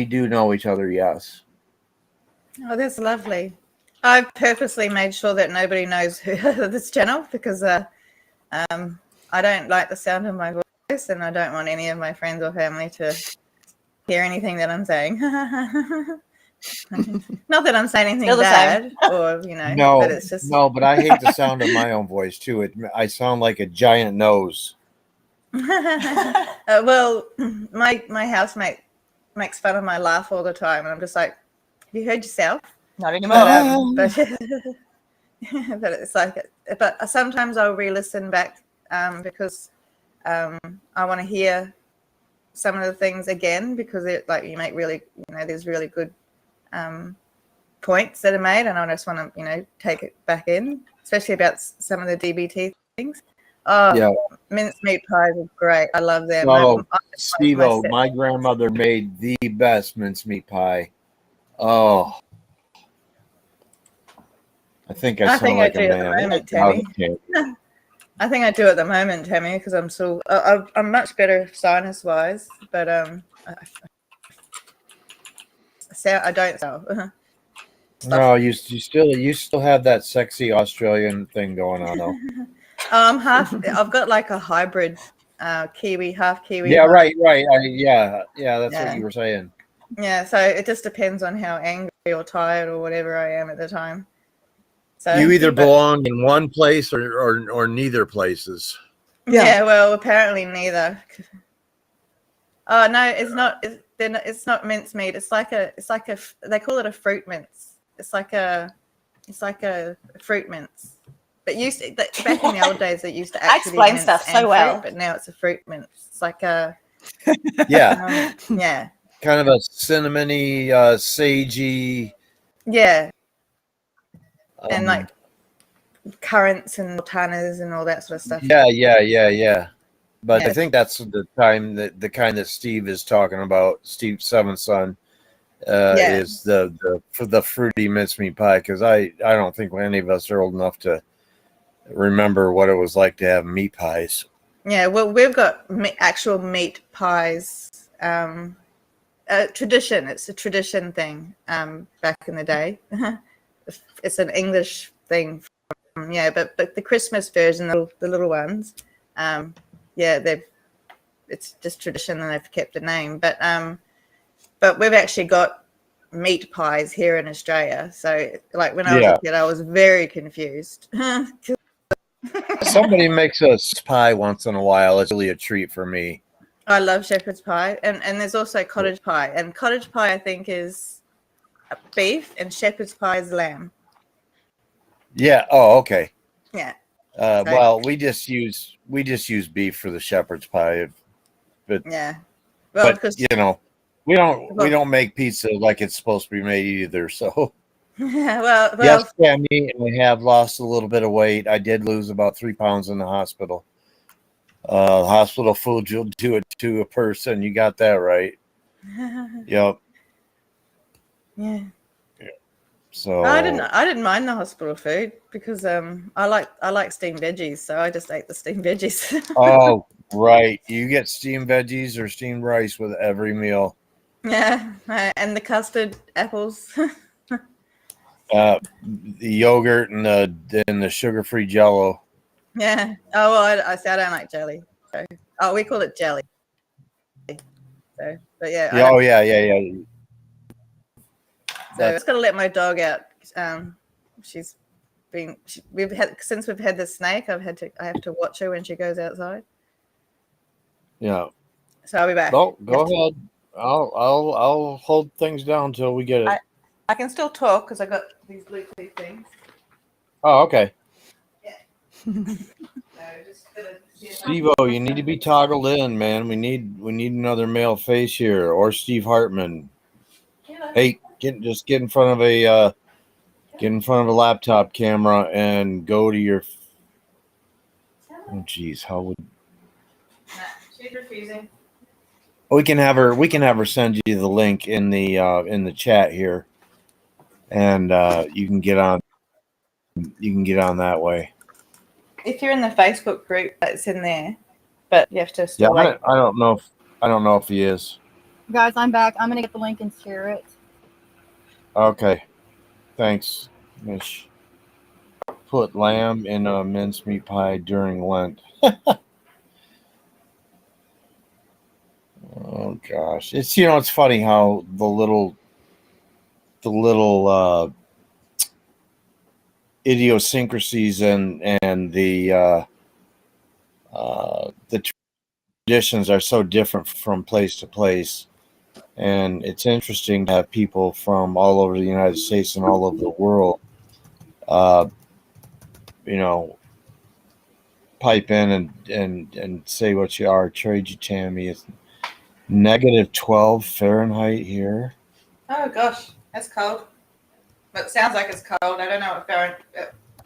do know each other. Yes. Oh, that's lovely. I purposely made sure that nobody knows this channel, because I don't like the sound of my voice, and I don't want any of my friends or family to hear anything that I'm saying. Not that I'm saying anything Still the bad, or No, but it's just no, but I hate the sound of my own voice too. I sound like a giant nose. well, my housemate makes fun of my laugh all the time, and I'm just like, have you heard yourself? Not anymore. But but it's like, but sometimes I'll re-listen back because I want to hear some of the things again, because it, like, you make really, there's really good points that are made, and I just want to take it back in, especially about some of the DBT things. Oh yeah, mincemeat pies are great. I love them. Oh, Steve-O, my grandmother made the best mincemeat pie. Oh, I think I sound like a man. I think I do at the moment, Tammy, because I'm still I'm much better sinus wise, but I don't sound. No, you still have that sexy Australian thing going on though. I've got like a hybrid Kiwi, half Kiwi. Yeah, right. Yeah, that's what you were saying. Yeah, so it just depends on how angry or tired or whatever I am at the time. So you either belong in one place or neither places. Yeah, well, apparently neither. Oh no, it's not. It's not mincemeat. It's like a. They call it a fruit mince. It's like a fruit mince. But back in the old days, it used to actually explain stuff so well. But now it's a fruit mince. It's like a. Yeah. Yeah. Kind of a cinnamony, sagey. Yeah. And like currants and sultanas and all that sort of stuff. Yeah. But I think that's the kind that Steve is talking about, Steve's seventh son, Yeah. is the fruity mincemeat pie, because I don't think any of us are old enough to remember what it was like to have meat pies. Yeah, well, we've got actual meat pies. Tradition. It's a tradition thing. Back in the day, it's an English thing. Yeah, but the Christmas version, the little ones, yeah, it's just tradition and they've kept the name. But we've actually got meat pies here in Australia. So, like when I was Yeah. a kid, I was very confused. Somebody makes a pie once in a while. It's really a treat for me. I love shepherd's pie, and there's also cottage pie. And cottage pie, I think, is beef, and shepherd's pie is lamb. Yeah. Oh, okay. Yeah. Well, we just use beef for the shepherd's pie, but Yeah. Well, but because you know, we don't make pizza like it's supposed to be made either. So well, yes, Tammy, I have lost a little bit of weight. I did lose about 3 pounds in the hospital. Hospital food will do it to a person. You got that right. Yep. Yeah. So I didn't mind the hospital food because I like steamed veggies, so I just ate the steamed veggies. oh, right. You get steamed veggies or steamed rice with every meal. Yeah, and the custard apples. The yogurt and the sugar-free Jello. Yeah. Oh, well, I say I don't like jelly. So, oh, we call it jelly. So, but yeah. Oh yeah. So I just got to let my dog out. We've had the snake. I have to watch her when she goes outside. Yeah. So I'll be back. Well, go ahead. I'll hold things down until we get it. I can still talk because I got these Bluetooth things. Oh, okay. Yeah. Steve-O, you need to be toggled in, man. We need another male face here, or Steve Hartman. Hey, get in front of a laptop camera and go to your. Oh, geez, how would? She's refusing. We can have her send you the link in the chat here, and you can get on that way. If you're in the Facebook group, it's in there, but you have to still I don't know if he is. Guys, I'm back. I'm gonna get the link and share it. Okay, thanks, Mish. Put lamb in a mincemeat pie during Lent. Oh gosh, it's funny how the little idiosyncrasies and the traditions are so different from place to place, and it's interesting to have people from all over the United States and all over the world, pipe in and say what you are. Trade you, Tammy. It's -12 Fahrenheit here. Oh gosh, that's cold. But it sounds like it's cold. I don't know what Fahrenheit.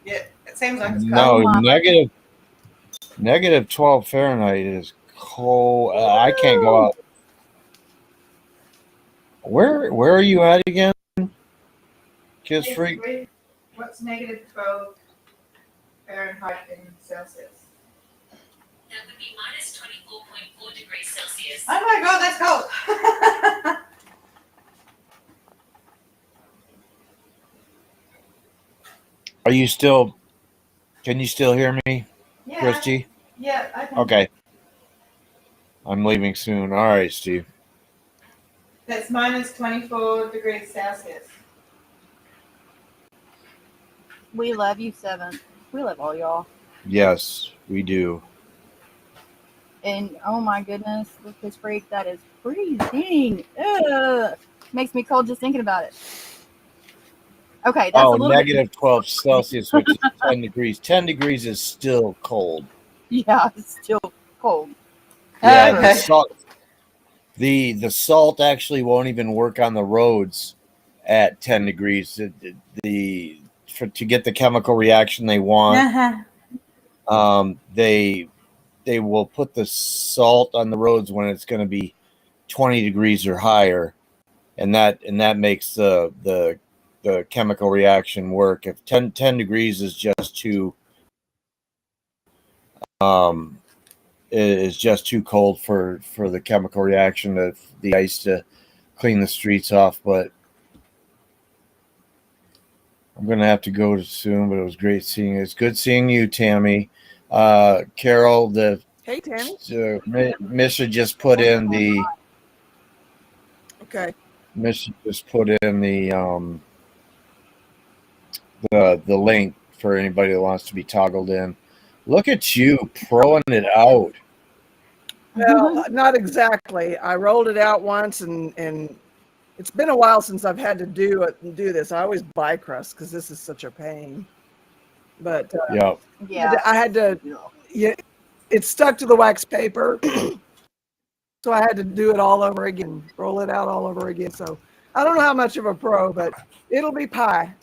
Yeah, it seems like it's cold. No, -12 Fahrenheit is cold. I can't go out. Where are you at again? Kids freak. What's -12 Fahrenheit in Celsius? That would be -24.4 degrees Celsius. Oh my god, that's cold. Are you still? Can you still hear me, Yeah. Christy? Yeah. I can. Okay. I'm leaving soon. All right, Steve. That's -24 degrees Celsius. We love you, Seven. We love all y'all. Yes, we do. And oh my goodness, Lucas Freak, that is freezing. Ugh. Makes me cold just thinking about it. Okay, that's a little -12 Celsius, which is 10 degrees. 10 degrees is still cold. Yeah, it's still cold. Yeah, Okay. the salt actually won't even work on the roads at 10 degrees. To get the chemical reaction they want, they will put the salt on the roads when it's going to be 20 degrees or higher, and that makes the chemical reaction work. If 10 degrees is just too is just too cold for the chemical reaction of the ice to clean the streets off. But I'm gonna have to go soon. But it was great seeing you. It's good seeing you, Tammy. Carol, the Hey, Tammy. Misha just put in the Okay. Misha just put in the link for anybody that wants to be toggled in. Look at you proing it out. Well, not exactly. I rolled it out once, and it's been a while since I've had to do this. I always buy crust because this is such a pain. But Yeah. I had to. Yeah, it stuck to the wax paper, so I had to do it all over again, roll it out all over again. So I don't know how much of a pro, but it'll be pie.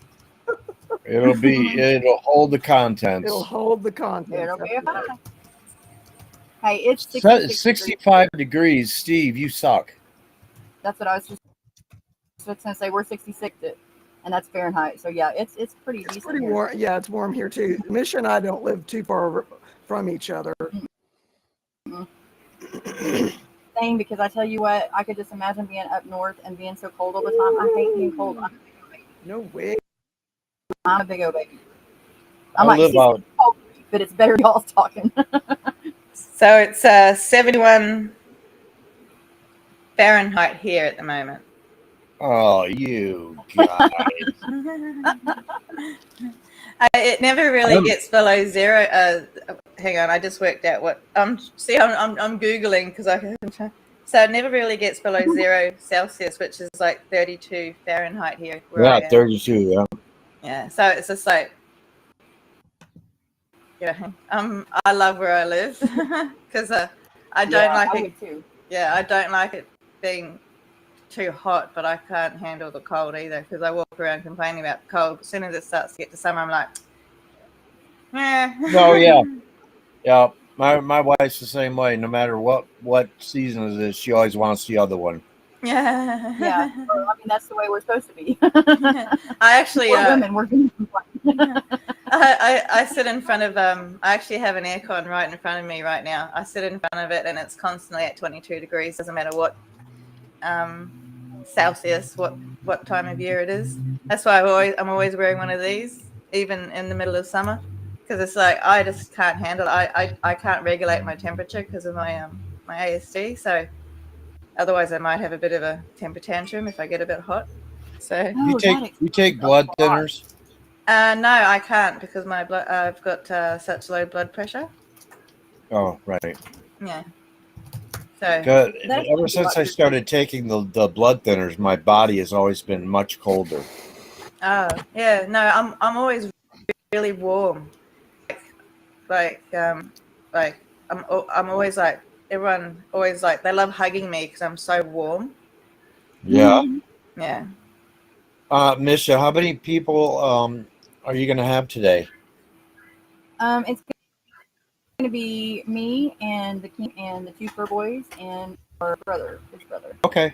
It'll hold the contents. It'll hold the contents. It'll be fine. Hey, it's 66 65 degrees. Steve, you suck. That's what I was just going to say. We're 66, and that's Fahrenheit. So yeah, it's pretty decent. It's pretty here. warm. Yeah, it's warm here too. Misha and I don't live too far from each other. Same, because I tell you what, I could just imagine being up north and being so cold all the time. I hate being cold. No way. I'm a big old baby. I live out. But it's better y'all's talking. So it's 71 Fahrenheit here at the moment. Oh, you guys. It never really gets below zero. Hang on, I just worked out what. See, I'm googling because I can. So it never really gets below 0 Celsius, which is like 32 Fahrenheit here. Where I am. 32. Yeah. Yeah. So it's just like. Yeah, I love where I live because I don't like it. Too. Yeah, I don't like it being too hot, but I can't handle the cold either because I walk around complaining about the cold. As soon as it starts to get to summer, I'm like, eh. Oh yeah, yeah. My wife's the same way. No matter what season it is, she always wants the other one. Yeah. Yeah. Well, I mean, that's the way we're supposed to be. I actually. We're women. We're going to complain. I sit in front of I actually have an aircon right in front of me right now. I sit in front of it and it's constantly at 22 degrees. Doesn't matter what Celsius, what time of year it is. That's why I'm always wearing one of these, even in the middle of summer, because it's like I just can't handle it. I can't regulate my temperature because of my ASD. So otherwise, I might have a bit of a temper tantrum if I get a bit hot. So you take blood thinners. No, I can't because my blood. I've got such low blood pressure. Oh, right. Yeah. So Good. Ever since I started taking the blood thinners, my body has always been much colder. Oh yeah, no, I'm always really warm. Like I'm always like everyone always like they love hugging me because I'm so warm. Yeah. Yeah. Misha, how many people are you going to have today? It's going to be me and the king and the 2 fur boys and our brother, his brother. Okay.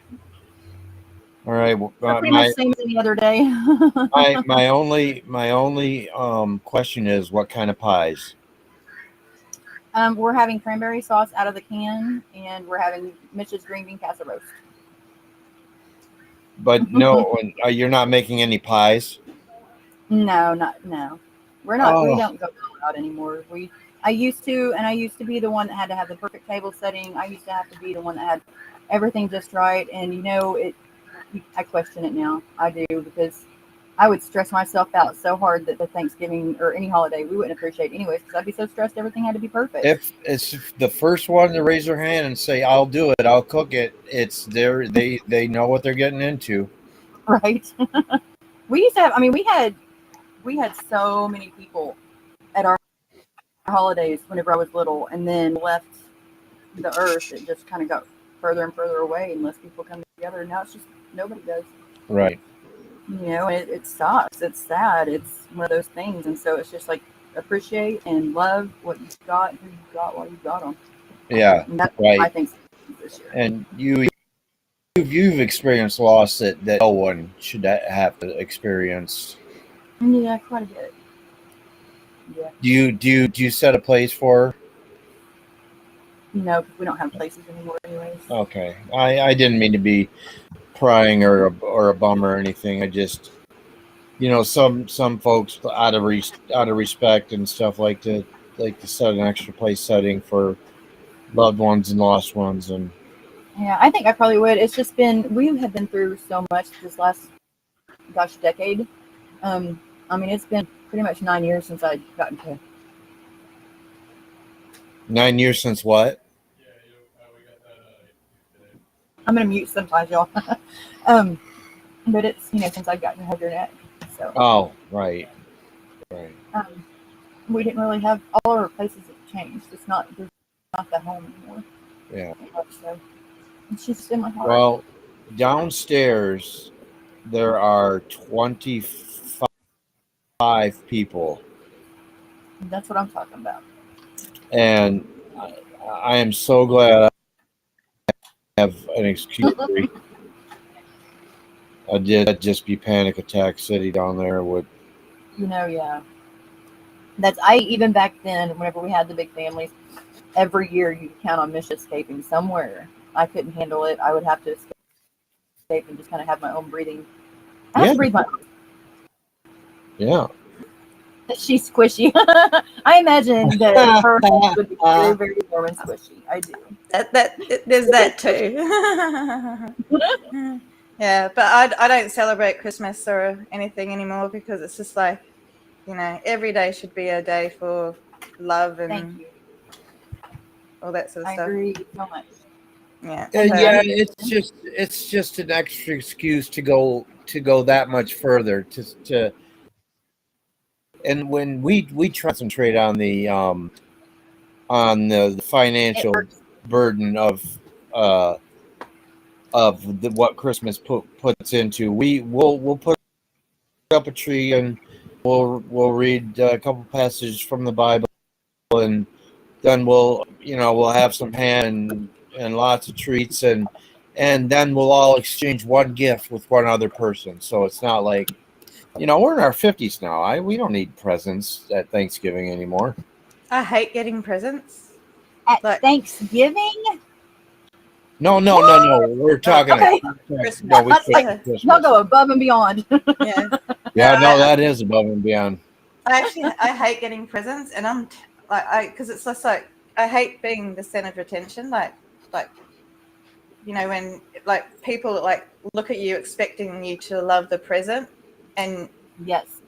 All right. Well, pretty much same as any other day. my only question is, what kind of pies? We're having cranberry sauce out of the can, and we're having Mitch's green bean casserole roast. But no, you're not making any pies? No. We're not. Oh. We don't go out anymore. I used to, and I used to be the one that had to have the perfect table setting. I used to have to be the one that had everything just right. And I question it now. I do, because I would stress myself out so hard that the Thanksgiving or any holiday we wouldn't appreciate anyways, because I'd be so stressed everything had to be perfect. If it's the first one to raise their hand and say, "I'll do it, I'll cook it," it's they know what they're getting into. Right. We used to have. I mean, we had so many people at our holidays whenever I was little, and then left the earth. It just kind of got further and further away unless people come together. Now it's just nobody does. Right. It sucks. It's sad. It's one of those things. And so it's just like appreciate and love what you've got, who you've got, while you've got them. Yeah. And that's right. I think this year. And you you've experienced loss that no one should have to experience. Yeah, quite a bit. Yeah. Do you set a place for her? No, because we don't have places anymore, anyways. Okay, I didn't mean to be prying or a bummer or anything. I just, some folks out of respect and stuff like to set an extra place setting for loved ones and lost ones. And Yeah, I think I probably would. It's just we have been through so much this last, decade. I mean, it's been pretty much 9 years since I got into. 9 years since what? I'm gonna mute sometimes, y'all. But it's since I got to hold your neck. So. Oh, right. We didn't really have all our places have changed. There's not that home anymore. Yeah. So it's just in my heart. Well, downstairs there are 25 people. That's what I'm talking about. And I am so glad I have an excuse. I'd just be panic attack city down there with. Yeah. Even back then, whenever we had the big families, every year you count on Mish escaping somewhere. I couldn't handle it. I would have to escape and just kind of have my own breathing. I have to breathe my own. Yeah. She's squishy. I imagine that her head would be very, very warm and squishy. I do. There's that too. Yeah, but I don't celebrate Christmas or anything anymore because it's just like, every day should be a day for love and all that sort of stuff. I agree so much. Yeah. Yeah, it's just an extra excuse to go that much further to. And when we try to concentrate on the financial burden of what Christmas puts into, we'll put up a tree and we'll read a couple passages from the Bible, and then we'll have some ham and lots of treats, and then we'll all exchange one gift with one other person. So it's not like, we're in our 50s now. We don't need presents at Thanksgiving anymore. I hate getting presents. At Thanksgiving? No. We're talking Christmas. No, y'all go above and beyond. Yeah, no, that is above and beyond. I hate getting presents, and I'm because it's just like I hate being the center of attention. Like when people look at you expecting you to love the present, and yes,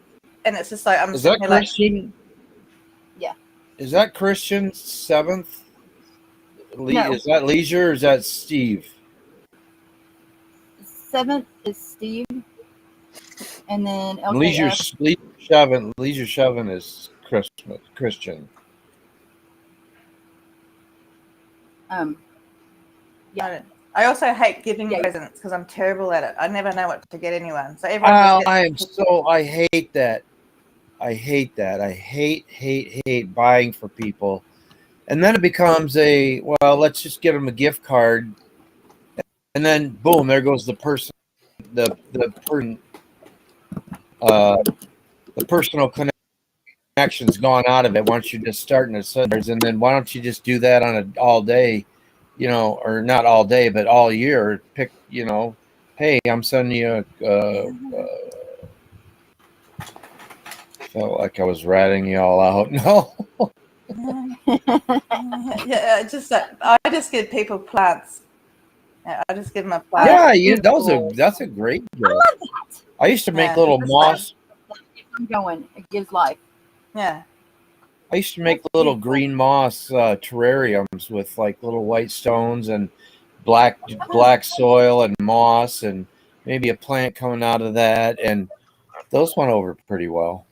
and it's just like I'm. Is that Christian? Yeah. Is that Christian 7th? No. Is that Leisure or is that Steve? 7th is Steve, and then LKF. Leisure 7 is Christian. Yeah. I also hate giving presents because I'm terrible at it. I never know what to get anyone. So everyone. I hate that. I hate that. I hate buying for people. And then it becomes let's just give them a gift card. And then boom, there goes the person, the personal connection's gone out of it once you're just starting to send. And then why don't you just do that on an all day, or not all day, but all year? Pick, hey, I'm sending you felt like I was ratting you all out. No. Yeah, I just give people plants. Yeah, I just give them a plant. Yeah, that's a great gift. I love that. I used to make little moss. I'm going. It gives life. Yeah. I used to make little green moss terrariums with little white stones and black soil and moss and maybe a plant coming out of that, and those went over pretty well.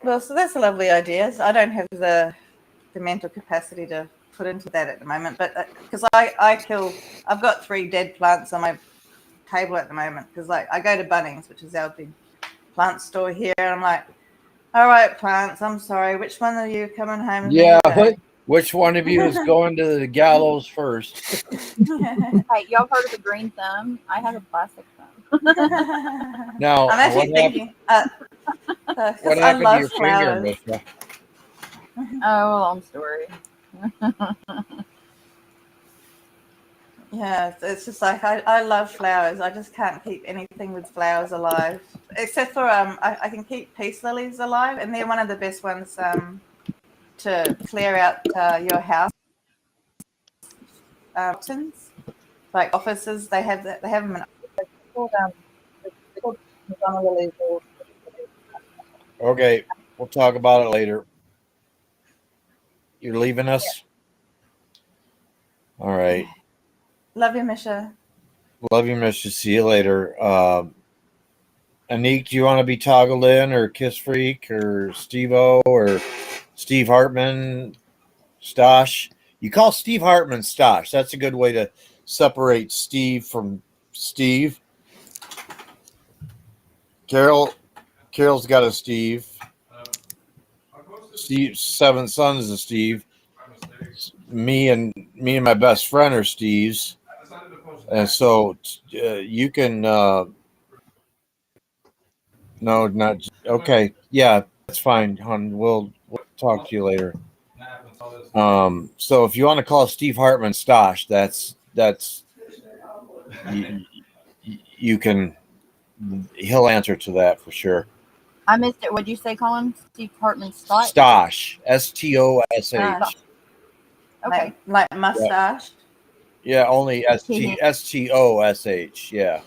Well, so that's a lovely idea. I don't have the mental capacity to put into that at the moment, but because I've got 3 dead plants on my table at the moment because I go to Bunnings, which is our big plant store here, and I'm like, all right, plants, I'm sorry, which one are you coming home? Yeah, Which one of you is going to the gallows first? Hey, y'all heard of the green thumb? I have a plastic thumb. Now, I'm actually thinking, what because I happened to love your finger, flowers. Misha? Oh, long story. Yeah, it's just like I love flowers. I just can't keep anything with flowers alive, except for I can keep peace lilies alive, and they're one of the best ones to clear out your house. Like offices, they have that. They have them in. Okay, we'll talk about it later. You're leaving us? All right. Love you, Misha. Love you, Misha. See you later. Anik, do you want to be toggled in, or Kiss Freak, or Steve-O, or Steve Hartman, Stosh? You call Steve Hartman Stosh. That's a good way to separate Steve from Steve. Carol's got a Steve. Steve's 7 sons is Steve. Me and my best friend are Steve's. And so you can no, not okay. Yeah, that's fine, hon. We'll talk to you later. So if you want to call Steve Hartman Stosh, that's you can. He'll answer to that for sure. I missed it. What'd you say, Colin? Steve Hartman Stosh? Stosh, Stosh. Okay. Like mustache. Yeah, only Stosh. Yeah.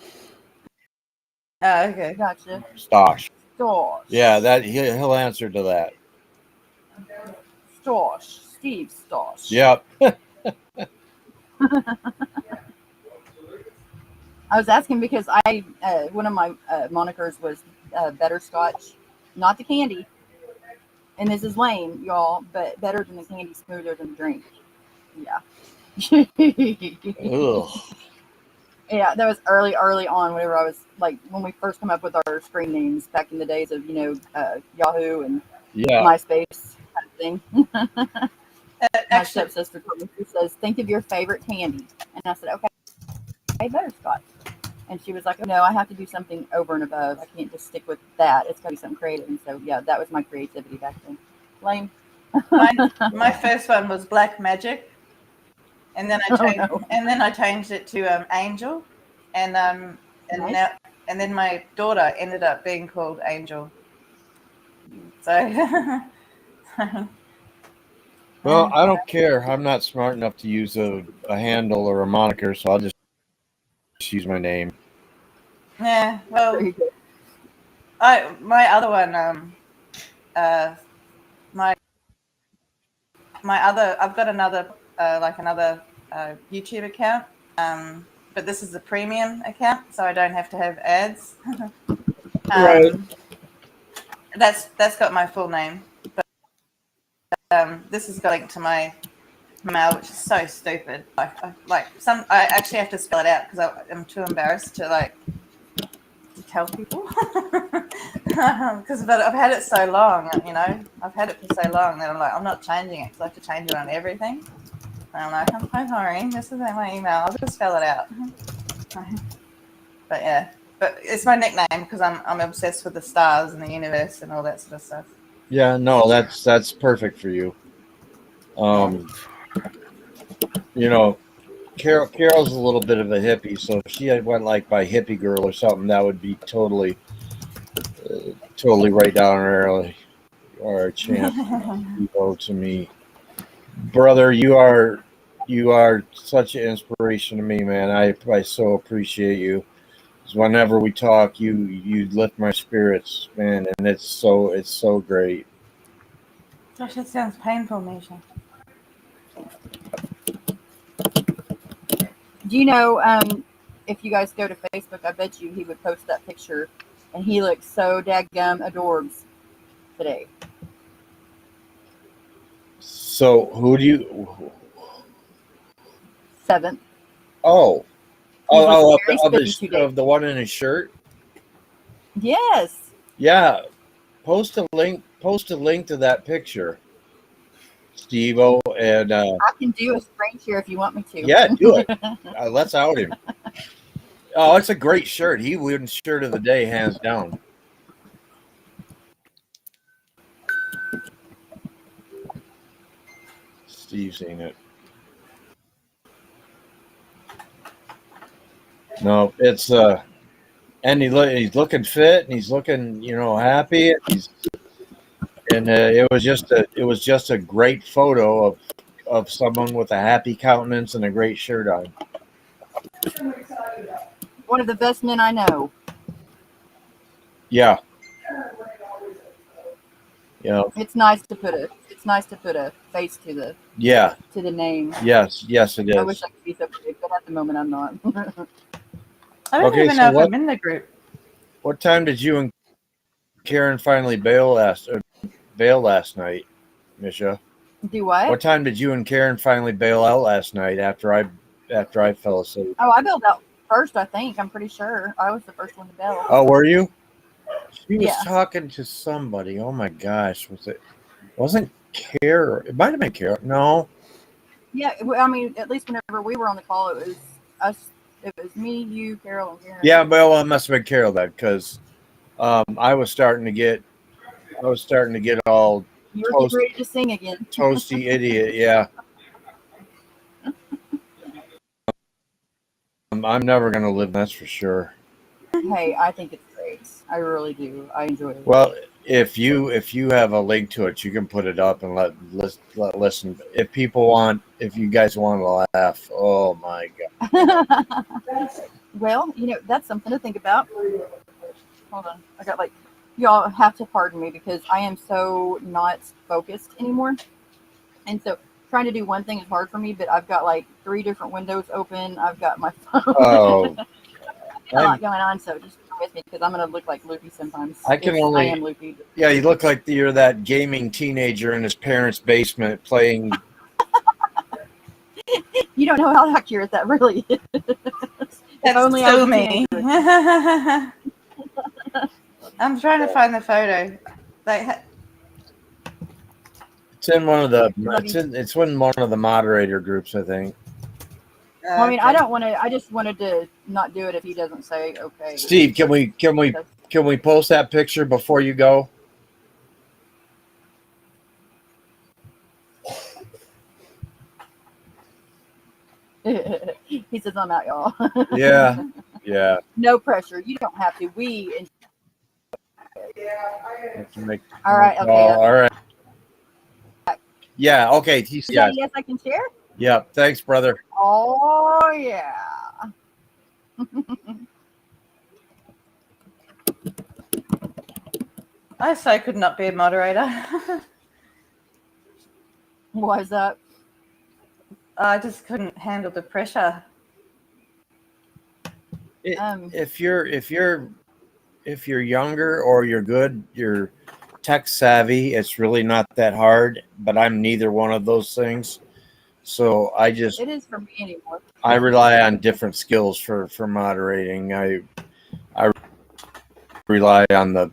Oh, okay. Gotcha. Stosh. Stosh. Yeah, that he'll answer to that. Stosh. Steve Stosh. Yep. I was asking because I one of my monikers was Butterscotch, not the candy. And this is lame, y'all, but better than the candy, smoother than the drink. Yeah. Ugh. Yeah, that was early on whenever I was like when we first come up with our screen names back in the days of, Yahoo and MySpace kind of thing. My stepsister told me, she says, think of your favorite candy. And I said, okay, butterscotch. And she was like, oh, no, I have to do something over and above. I can't just stick with that. It's got to be something creative. And so, yeah, that was my creativity back then. Lame. My first one was Black Magic. And then I changed it to Angel, and Nice. then my daughter ended up being called Angel. So, Well, I don't care. I'm not smart enough to use a handle or a moniker, so I'll just use my name. yeah. Well, my other one, I've got another another YouTube account, but this is a premium account, so I don't have to have ads. Right. That's got my full name, but this has got a link to my mail, which is so stupid. I actually have to spell it out because I'm too embarrassed to tell people. But I've had it so long, I've had it for so long that I'm not changing it because I have to change it on everything. And I'm like, I'm sorry, this isn't my email. I'll just spell it out. But yeah, but it's my nickname because I'm obsessed with the stars and the universe and all that sort of stuff. Yeah, no, that's perfect for you. Carol's a little bit of a hippie, so if she went by hippie girl or something, that would be totally right down her alley. Or a chance to go to me, brother. You are such an inspiration to me, man. I so appreciate you. Whenever we talk, you lift my spirits, man, and it's so great. Gosh, that sounds painful, Misha. Do you know, if you guys go to Facebook, I bet you he would post that picture, and he looks so daggum adorbs today. So who do you? 7th. Oh, of the one in his shirt. Yes. Yeah, post a link to that picture. Steve-O, and I can do a screen share if you want me to. yeah, do it. Let's out him. Oh, it's a great shirt. He wins shirt of the day, hands down. Steve's seen it. No, it's and he's looking fit, and he's looking, happy. It was just a great photo of someone with a happy countenance and a great shirt on. One of the best men I know. Yeah. It's nice to put a face to the name. Yes, it is. I wish I could be so big, but at the moment I'm not. I don't even know if I'm in the group. What time did you and Karen finally bail last night, Misha? Do what? What time did you and Karen finally bail out last night after I fell asleep? Oh, I bailed out first, I think. I'm pretty sure. I was the first one to bail. Oh, were you? She was Yeah. talking to somebody. Oh my gosh, wasn't Carol? It might have been Carol. No. Yeah, I mean, at least whenever we were on the call, it was us. It was me, you, Carol, and Karen. Yeah, well, it must have been Carol then, because I was starting to get all You were getting ready to sing again. toasty idiot. Yeah. I'm never gonna live. That's for sure. Hey, I think it's great. I really do. I enjoy it. Well, if you have a link to it, you can put it up and let listen. If you guys want to laugh, oh my god. Well, that's something to think about. Hold on, I got y'all have to pardon me because I am so not focused anymore, and so trying to do one thing is hard for me. But I've got 3 different windows open. I've got my phone. Oh. A lot going on, so just bear with me because I'm gonna look like loopy sometimes. I am loopy. Yeah, you look like you're that gaming teenager in his parents' basement playing. You don't know how accurate that really is. That's only I so was a me. I'm trying to find the photo. It's in one of the. It's in one of the moderator groups, I think. Well, I mean, I don't want to. I just wanted to not do it if he doesn't say okay. Steve, can we post that picture before you go? He says I'm out, y'all. Yeah. No pressure. You don't have to. We. All right. Okay. All right. Yeah. Okay. Yes, I can share. Yeah. Thanks, brother. Oh yeah. I so could not be a moderator. Why is that? I just couldn't handle the pressure. If you're younger or you're tech savvy, it's really not that hard. But I'm neither one of those things, so it is for me anymore. I rely on different skills for moderating. I rely on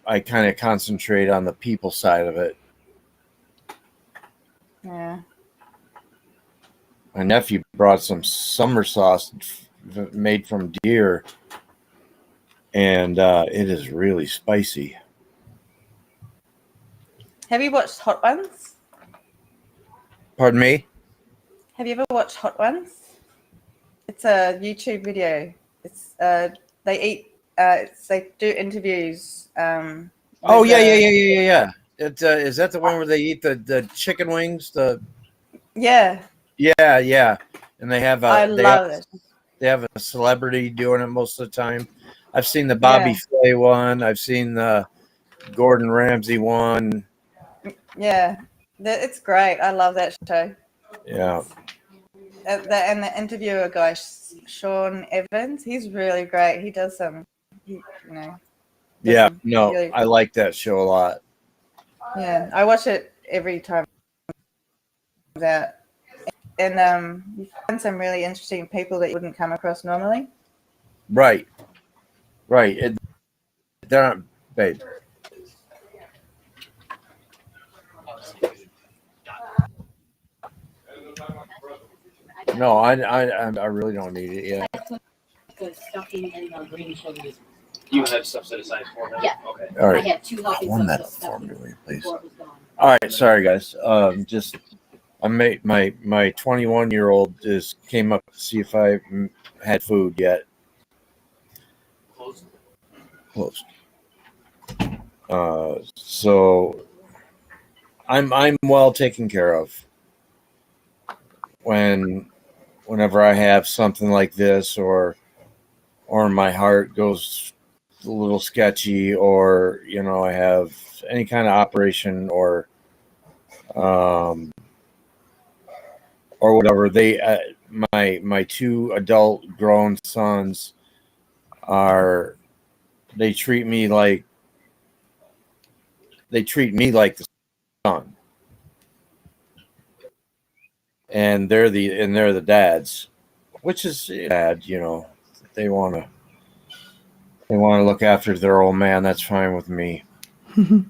I kind of concentrate on the people side of it. Yeah. My nephew brought some summer sauce made from deer, and it is really spicy. Have you watched Hot Ones? Pardon me? Have you ever watched Hot Ones? It's a YouTube video. It's they eat. They do interviews. Oh yeah. Is that the one where they eat the chicken wings? Yeah. And they have they have a celebrity doing it most of the time. I've seen the Bobby Flay one. I've seen the Gordon Ramsay one. Yeah, it's great. I love that show. Yeah. And the interviewer guy, Sean Evans, he's really great. He does some, Yeah, really, I like that show a lot. Yeah, I watch it every time it comes out. And you find some really interesting people that you wouldn't come across normally. Right. They're not, babe. No, I really don't need it yet. The stuffing and the green chili. You have stuff set aside for him? Yeah. Okay. All I right. had 2 helpings One of that the form stuffing to me, please. before it was gone. All right, sorry guys. Just I made my 21-year-old just came up to see if I had food yet. Close. Closed. So I'm well taken care of. Whenever I have something like this, or my heart goes a little sketchy, or I have any kind of operation, or whatever, they my 2 adult grown sons they treat me like the son, and they're the dads, which is bad. They want to look after their old man. That's fine with me. Well,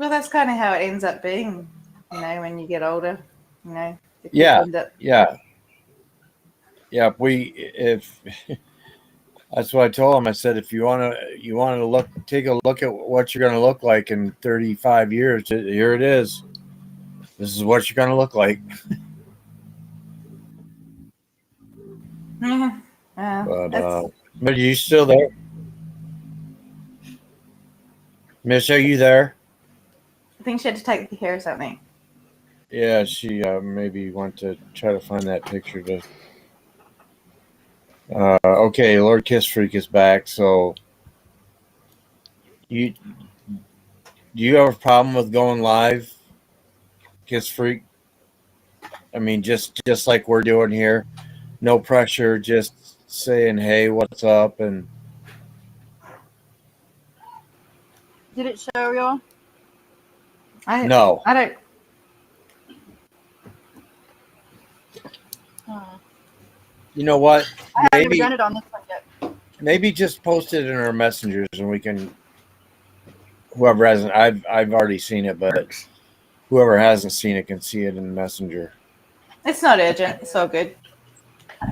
that's kind of how it ends up being, when you get older. The kids Yeah, end up. yeah. If that's what I told him. I said, if you want to take a look at what you're going to look like in 35 years, here it is. This is what you're going to look like. Yeah. But are you still there? Miss, are you there? I think she had to take the care of something. Yeah, she maybe went to try to find that picture to. Okay, Lord Kiss Freak is back. So, do you have a problem with going live, Kiss Freak? I mean, just like we're doing here, no pressure, just saying, "Hey, what's up?" And Did it show y'all? no, I don't. you know what? I haven't done it on this one yet. Maybe just post it in our messengers, and we can. Whoever hasn't, I've already seen it, but whoever hasn't seen it can see it in the messenger. It's not urgent. It's all good.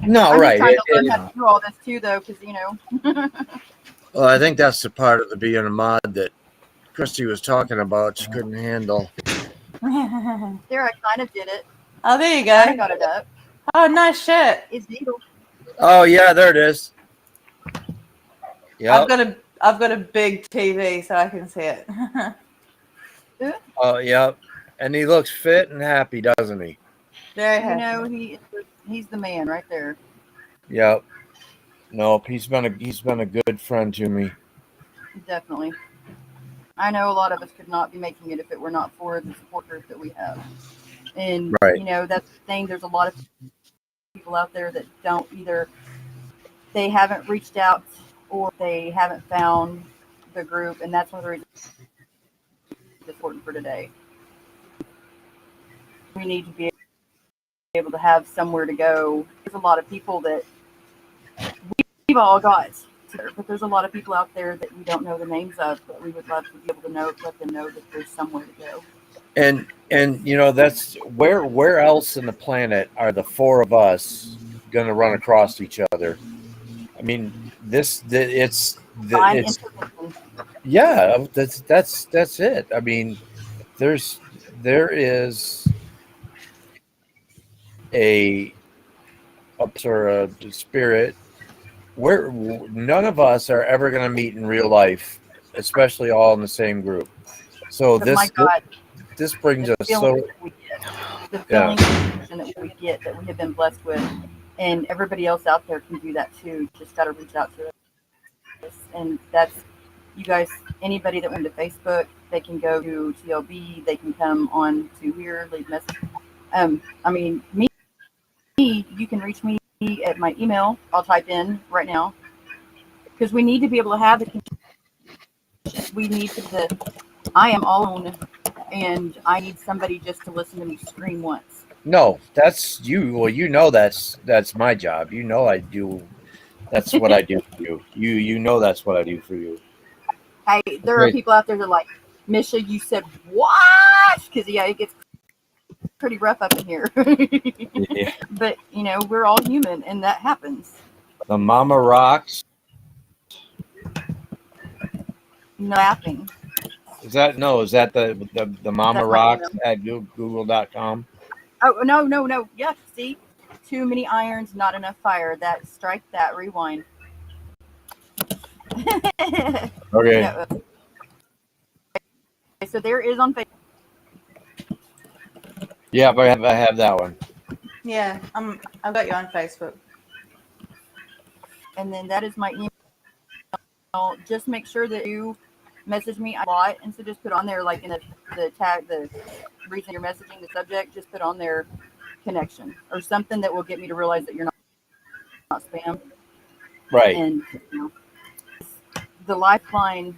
No, I'm right. just trying to learn how to do all this too, though, because Well, I think that's the part of the being a mod that Christy was talking about. She couldn't handle. there I kind of did it. Oh, there you go. I got it up. Oh, nice shirt. It's needle. Oh yeah, there it is. Yeah. I've got a big TV so I can see it. Oh yeah, and he looks fit and happy, doesn't he? Very happy. He's the man right there. Yep. Nope. He's been a good friend to me. Definitely. I know a lot of us could not be making it if it were not for the support group that we have. And right. That's the thing. There's a lot of people out there that don't either. They haven't reached out or they haven't found the group, and that's one of the reasons it's important for today. We need to be able to have somewhere to go. There's a lot of people that we've all got, but there's a lot of people out there that we don't know the names of, but we would love to be able to let them know that there's somewhere to go. And that's where else in the planet are the 4 of us going to run across each other? I mean, yeah, that's it. I mean, there is a spirit where none of us are ever going to meet in real life, especially all in the same group. So this brings us so the feeling that we get, that we have been blessed with, and everybody else out there can do that too. Just got to reach out to us, and that's you guys. Anybody that went to Facebook, they can go to TLB. They can come on to here, leave message. I mean, me, you can reach me at my email. I'll type in right now because we need to be able to have the. We need to. I am all alone, and I need somebody just to listen to me scream once. No, that's you. Well, that's my job. I do. That's what I do for you. That's what I do for you. There are people out there that are like, Misha, you said what? Because it gets pretty rough up in here. Yeah. But you know, we're all human, and that happens. The Mama Rocks. No laughing. Is that the Mama That's my Rocks email. at google.com? Oh no. Yeah, see, too many irons, not enough fire. That strike that. Rewind. Okay. Yeah, so there is on Facebook. Yeah, but I have that one. Yeah, I've got you on Facebook. And then that is my email. Just make sure that you message me a lot, and so just put on there, like in the tag, the reason you're messaging, the subject, just put on there connection or something that will get me to realize that you're not spam. Right. And you know, the lifeline,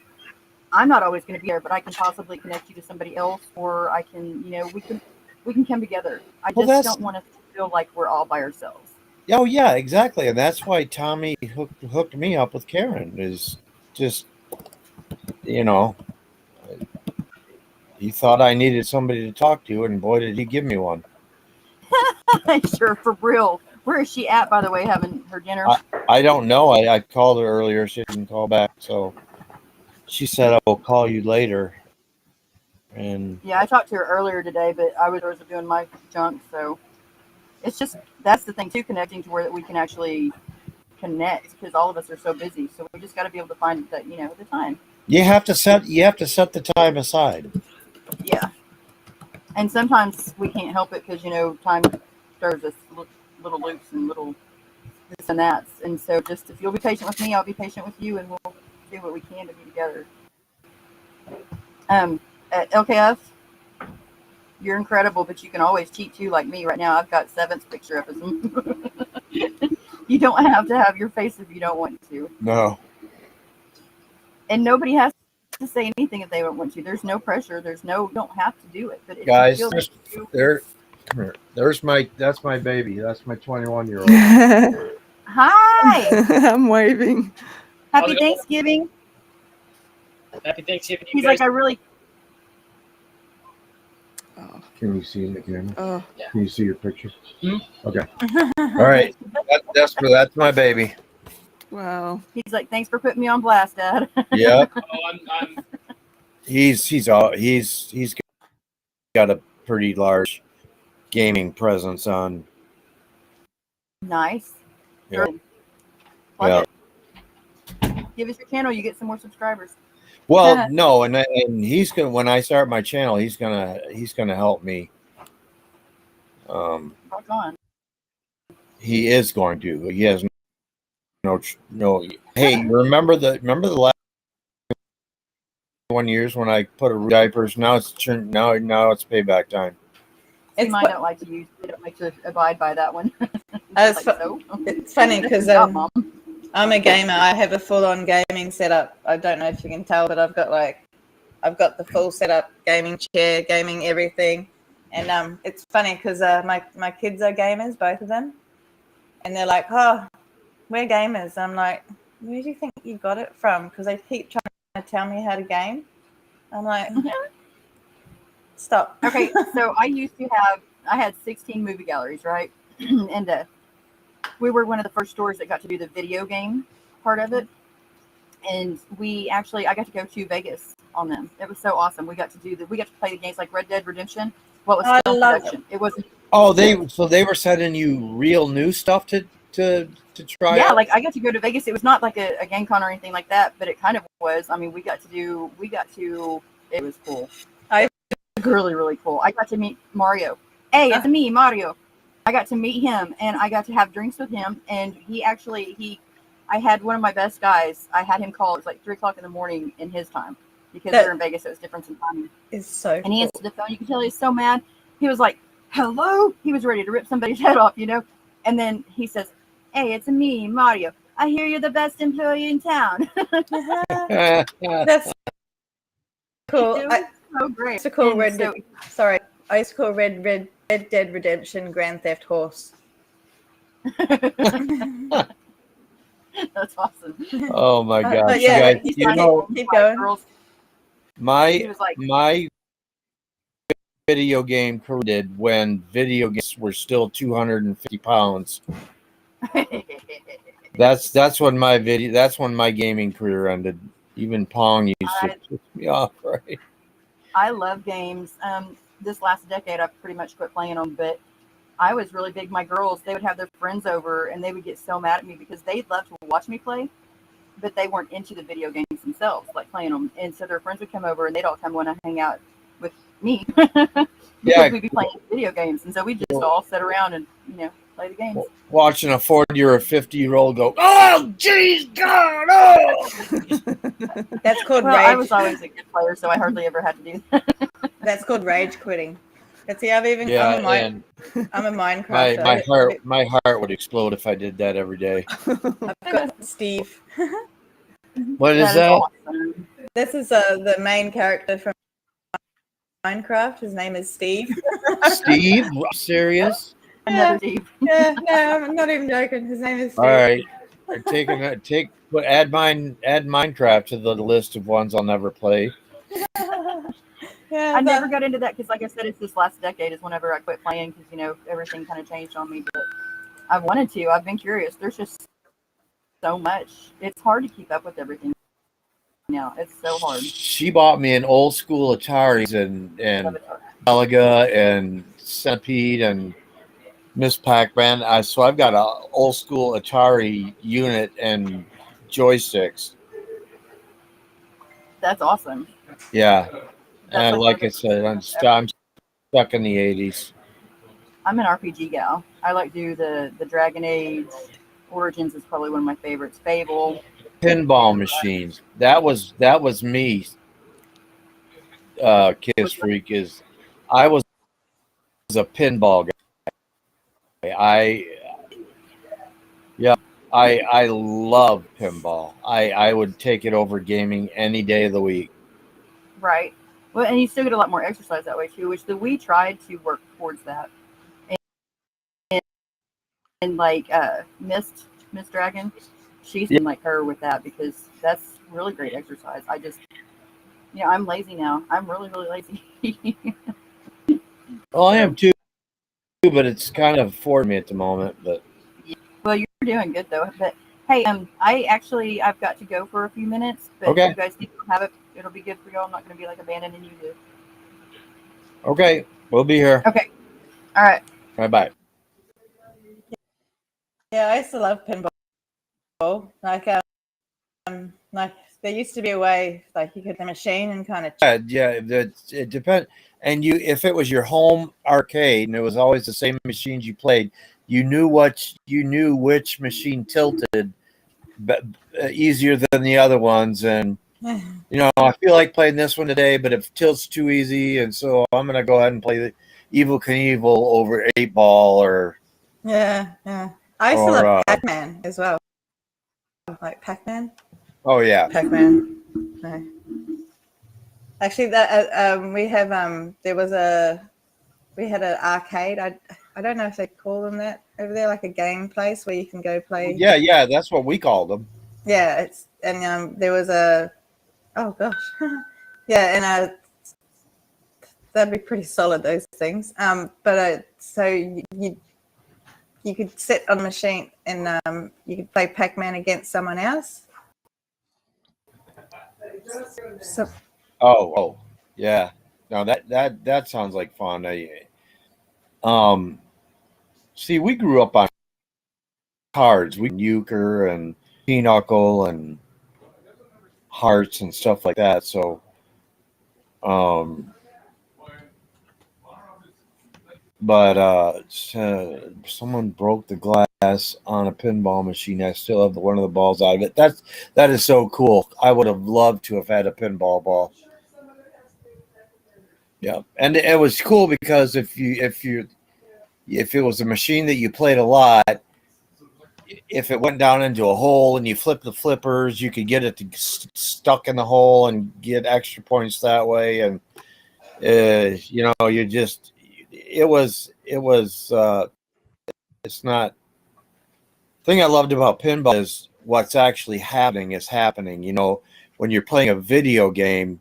I'm not always going to be there, but I can possibly connect you to somebody else, or I can, you know, we can come together. I just don't want us to feel like we're all by ourselves. Oh yeah, exactly, and that's why Tommy hooked me up with Karen. Is just, you know, he thought I needed somebody to talk to, and boy, did he give me one. Sure, for real. Where is she at, by the way, having her dinner? I don't know. I called her earlier. She didn't call back, so she said I will call you later. And yeah, I talked to her earlier today, but I was doing my junk, so it's just, that's the thing too, connecting to where that we can actually connect, because all of us are so busy. So we just got to be able to find that, you know, the time. you have to set the time aside. Yeah. And sometimes we can't help it because, you know, time throws us little loops and little this and that. And so just, if you'll be patient with me, I'll be patient with you, and we'll do what we can to be together. At LKF, you're incredible, but you can always cheat too, like me right now. I've got 7's picture up as You don't have to have your face if you don't want to. No. And nobody has to say anything if they don't want to. There's no pressure. You don't have to do it. But if Guys, you feel that's my baby. That's my 21-year-old. Hi. I'm waving. Happy Thanksgiving. Happy Thanksgiving. He's like, I really. Can you see in the camera? Oh. Can you see your picture? Okay. All right. That's my baby. Wow. He's like, thanks for putting me on blast, Dad. Yeah. I'm He's got a pretty large gaming presence on. Nice. Yeah. Plug it. Give us your channel, you get some more subscribers. Well, no, and he's gonna, when I start my channel, he's gonna help me. Rock on. He is going to. He has no. Hey, remember the last 1 years when I put a diapers? Now it's now it's payback time. See, mine don't like to use. They don't like to abide by that one. It's funny because I'm a gamer. I have a full-on gaming setup. I don't know if you can tell, but I've got the full setup, gaming chair, gaming everything. And it's funny because my kids are gamers, both of them, and they're like, "Oh, we're gamers." I'm like, "Where do you think you got it from?" Because they keep trying to tell me how to game. I'm like, stop. Okay, so I had 16 movie galleries, right? And we were one of the first stores that got to do the video game part of it. And I got to go to Vegas on them. It was so awesome. We got to play the games like Red Dead Redemption. Well, it was still production. It wasn't. Oh, they were sending you real new stuff to try. Yeah, out? like I got to go to Vegas. It was not like a game con or anything like that, but it kind of was. I mean, it was cool. Really, really cool. I got to meet Mario. Hey, it's me, Mario. I got to meet him, and I got to have drinks with him. And I had one of my best guys. I had him call. It was like 3:00 in the morning in his time because they're in Vegas. So it's different in timing. It's so. And he answered the phone. You can tell he's so mad. He was like, "Hello." He was ready to rip somebody's head off, you know. And then he says, "Hey, it's me, Mario. I hear you're the best employee in town." That's cool. It was so great. I used to call Red Dead Redemption Grand Theft Horse. That's awesome. Oh my gosh! But yeah, you guys, keep going. my video game career did when video games were still 250 pounds. That's when my gaming career ended. Even Pong used to piss me off, right? I love games. This last decade, I've pretty much quit playing them, but I was really big. My girls, they would have their friends over, and they would get so mad at me because they'd love to watch me play, but they weren't into the video games themselves, like playing them. And so their friends would come over, and they'd all come want to hang out with me because we'd be playing video games. And so we just all sit around and play the games. Watching a 40 or a 50-year-old go, oh, jeez, God, oh! That's called Well, rage. I was always a good player, so I hardly ever had to do that. That's called rage quitting. But see, I'm a Minecraft. My heart would explode if I did that every day. I've got Steve. What is that? Awesome. This is the main character from Minecraft. His name is Steve. Steve? Serious? Another Steve. Yeah, no, I'm not even joking. His name is Steve. All right. Add Minecraft to the list of ones I'll never play. Yeah, I never got into that because, like I said, it's this last decade is whenever I quit playing because, everything kind of changed on me. But I wanted to. I've been curious. There's just so much. It's hard to keep up with everything now. It's so hard. She bought me an old school Ataris and Galaga and Centipede and Miss Pac-Man. So I've got an old school Atari unit and joysticks. That's awesome. Yeah. And like I said, I'm stuck in the 80s. I'm an RPG gal. I like to do the Dragon Age. Origins is probably one of my favorites. Fable. Pinball machines. That was me. Kiss Freak is. I was a pinball guy. I love pinball. I would take it over gaming any day of the week. Right. Well, and you still get a lot more exercise that way too, which we tried to work towards that. And like Miss Dragon, she's been like her with that because that's really great exercise. I just, I'm lazy now. I'm really, really lazy. Well, I am too, but it's kind of for me at the moment. But well, you're doing good though. But hey, I've got to go for a few minutes. But okay. You guys need to have it. It'll be good for y'all. I'm not going to be like abandoning you too. Okay, we'll be here. Okay. All right. Bye. Yeah, I used to love pinball. Like there used to be a way like you could the machine and kind of. Yeah, it depends. And if it was your home arcade and it was always the same machines you played, you knew which machine tilted easier than the other ones. And I feel like playing this one today, but it tilts too easy, and so I'm gonna go ahead and play the Evel Knievel over 8-ball or. Yeah. I used to love Pac-Man as well. Like Pac-Man. Oh yeah. Pac-Man. No. Actually, that we have we had an arcade. I don't know if they call them that over there, like a game place where you can go play. Yeah, that's what we called them. Yeah, there was a. Oh gosh, yeah, and that'd be pretty solid, those things. But so you could sit on a machine and you could play Pac-Man against someone else. So. Oh, yeah. No, that sounds like fun. See, we grew up on cards. We euchre and pinochle and hearts and stuff like that. So, but someone broke the glass on a pinball machine. I still have one of the balls out of it. That is so cool. I would have loved to have had a pinball ball. Yeah, and it was cool because if it was a machine that you played a lot, if it went down into a hole and you flipped the flippers, you could get it stuck in the hole and get extra points that way. And it's not. The thing I loved about pinball is what's actually happening is happening. When you're playing a video game,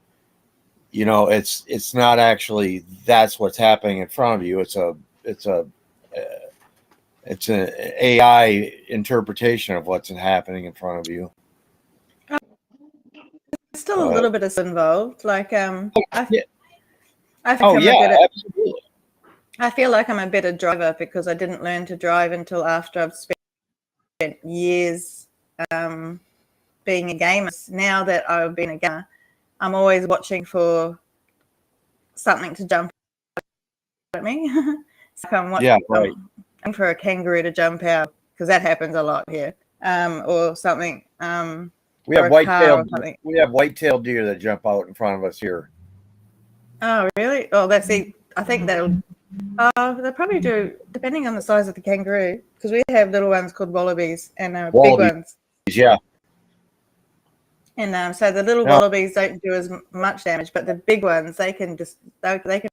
you know, it's not actually that's what's happening in front of you. It's an AI interpretation of what's happening in front of you. Still a little bit of involved. Like I think Absolutely. I feel like I'm a better driver because I didn't learn to drive until after I've spent years being a gamer. Now that I've been a gamer, I'm always watching for something to jump at me. So I'm looking for a kangaroo to jump out because that happens a lot here, or something. We have white-tailed deer that jump out in front of us here. Oh, really? Oh, that's it. I think they'll probably do, depending on the size of the kangaroo, because we have little ones called wallabies and big ones. Yeah. And so the little wallabies don't do as much damage, but the big ones, they can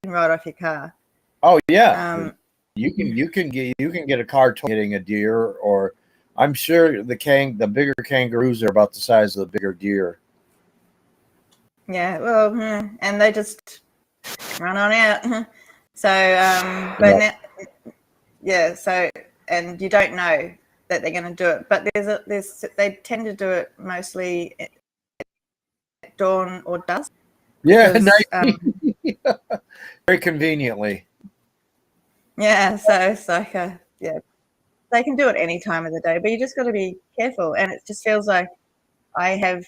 ride off your car. Oh yeah. You can get a car hitting a deer, or I'm sure the bigger kangaroos are about the size of the bigger deer. Yeah, well, and they just run on out. So, and you don't know that they're going to do it, but they tend to do it mostly at dawn or dusk. Yeah, because, very conveniently. Yeah, so it's like they can do it any time of the day, but you just got to be careful. And it just feels like I have,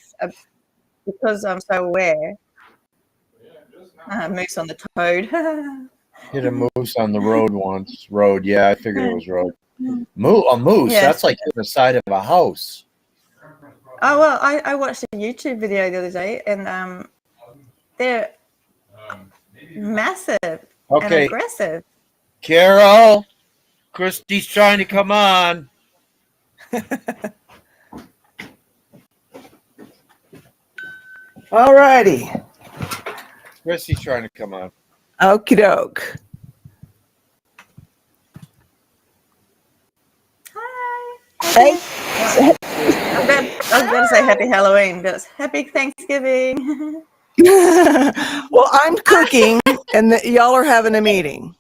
because I'm so aware, moose on the toad. Hit a moose on the road once. Road, yeah, I figured it was road. A moose, Yes. that's like the side of a house. Oh, well, I watched a YouTube video the other day, and they're massive and aggressive. Carol, Christy's trying to come on. All righty. Christy's trying to come on. Okie doke. Hi. Hey. I was going to say happy Halloween, but it's happy Thanksgiving. Well, I'm cooking, and y'all are having a meeting.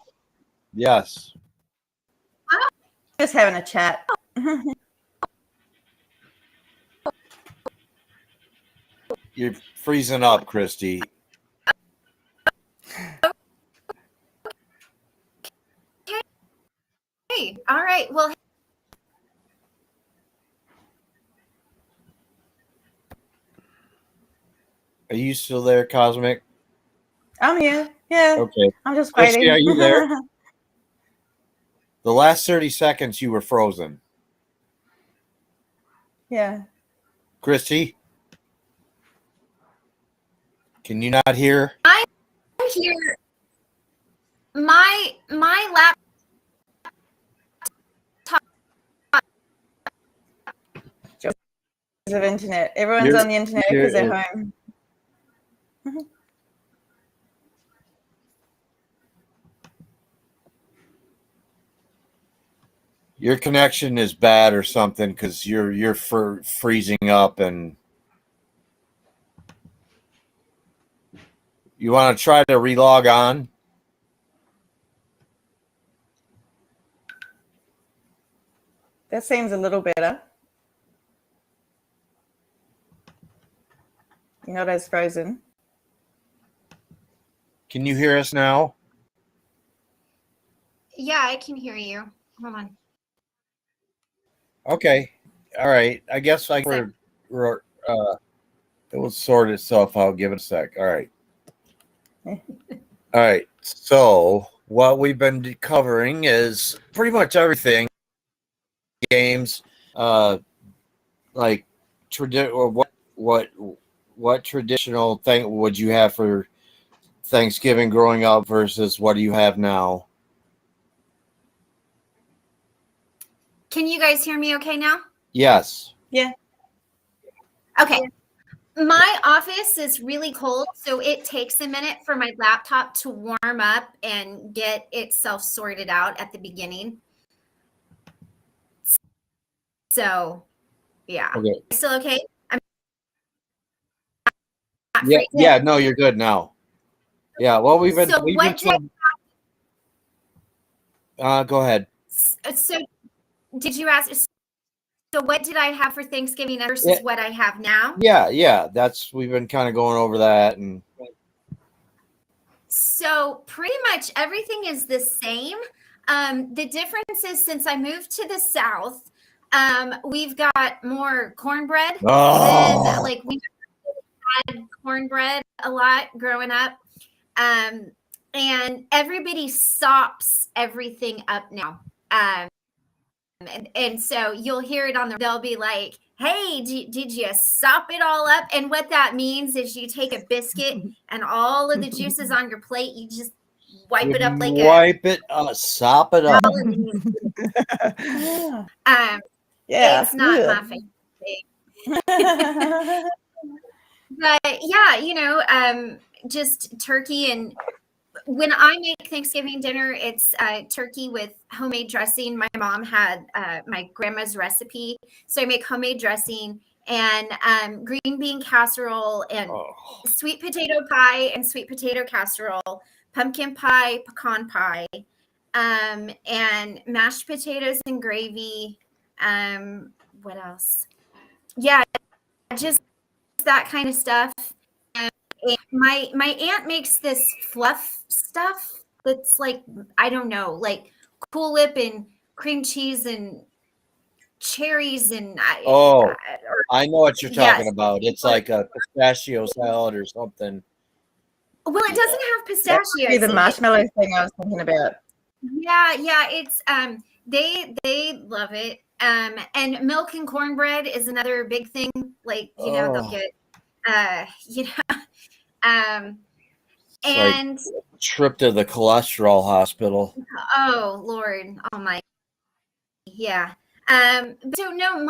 Yes. Just having a chat. You're freezing up, Christy. Hey, all right. Well, Are you still there, Cosmic? I'm here. Yeah. Okay. I'm just Christy, waiting. are you there? The last 30 seconds you were frozen. Yeah. Christy? Can you not hear? I'm here. My laptop. Of internet. Everyone's on the internet because they're home. Your connection is bad or something because you're freezing up, and you want to try to relog on. That seems a little better. You're not as frozen. Can you hear us now? Yeah, I can hear you. Hold on. Okay. All right. I guess it will sort itself out. Give it a sec. All right. All right. So what we've been covering is pretty much everything. Games, like or what traditional thing would you have for Thanksgiving growing up versus what do you have now? Can you guys hear me okay now? Yes. Yeah. Okay. My office is really cold, so it takes a minute for my laptop to warm up and get itself sorted out at the beginning. So, yeah. Okay. Still okay? Yeah. No, you're good now. Yeah, well, we've been So what did go ahead. so did you ask? So what did I have for Thanksgiving versus Yeah. what I have now? Yeah, that's we've been kind of going over that, and So pretty much everything is the same. The difference is since I moved to the South, we've got more cornbread than like we had cornbread a lot growing up. And everybody sops everything up now. And so you'll hear it they'll be like, hey, did you sop it all up? And what that means is you take a biscuit and all of the juices on your plate, you just wipe it up like sop it up. Yeah. It's not my favorite thing. But yeah, just turkey. And when I make Thanksgiving dinner, it's turkey with homemade dressing. My mom had my grandma's recipe, so I make homemade dressing and green bean casserole and sweet potato pie and sweet potato casserole, pumpkin pie, pecan pie, and mashed potatoes and gravy. What else? Yeah, just that kind of stuff. And my aunt makes this fluff stuff that's like, I don't know, like Cool Whip and cream cheese and cherries and I know what you're talking about. It's like a pistachio salad or something. Well, it doesn't have pistachios. That's the marshmallow thing I was thinking about. Yeah, it's they love it. And milk and cornbread is another big thing. Like, they'll get and like trip to the cholesterol hospital. Oh Lord Almighty. Yeah. So no,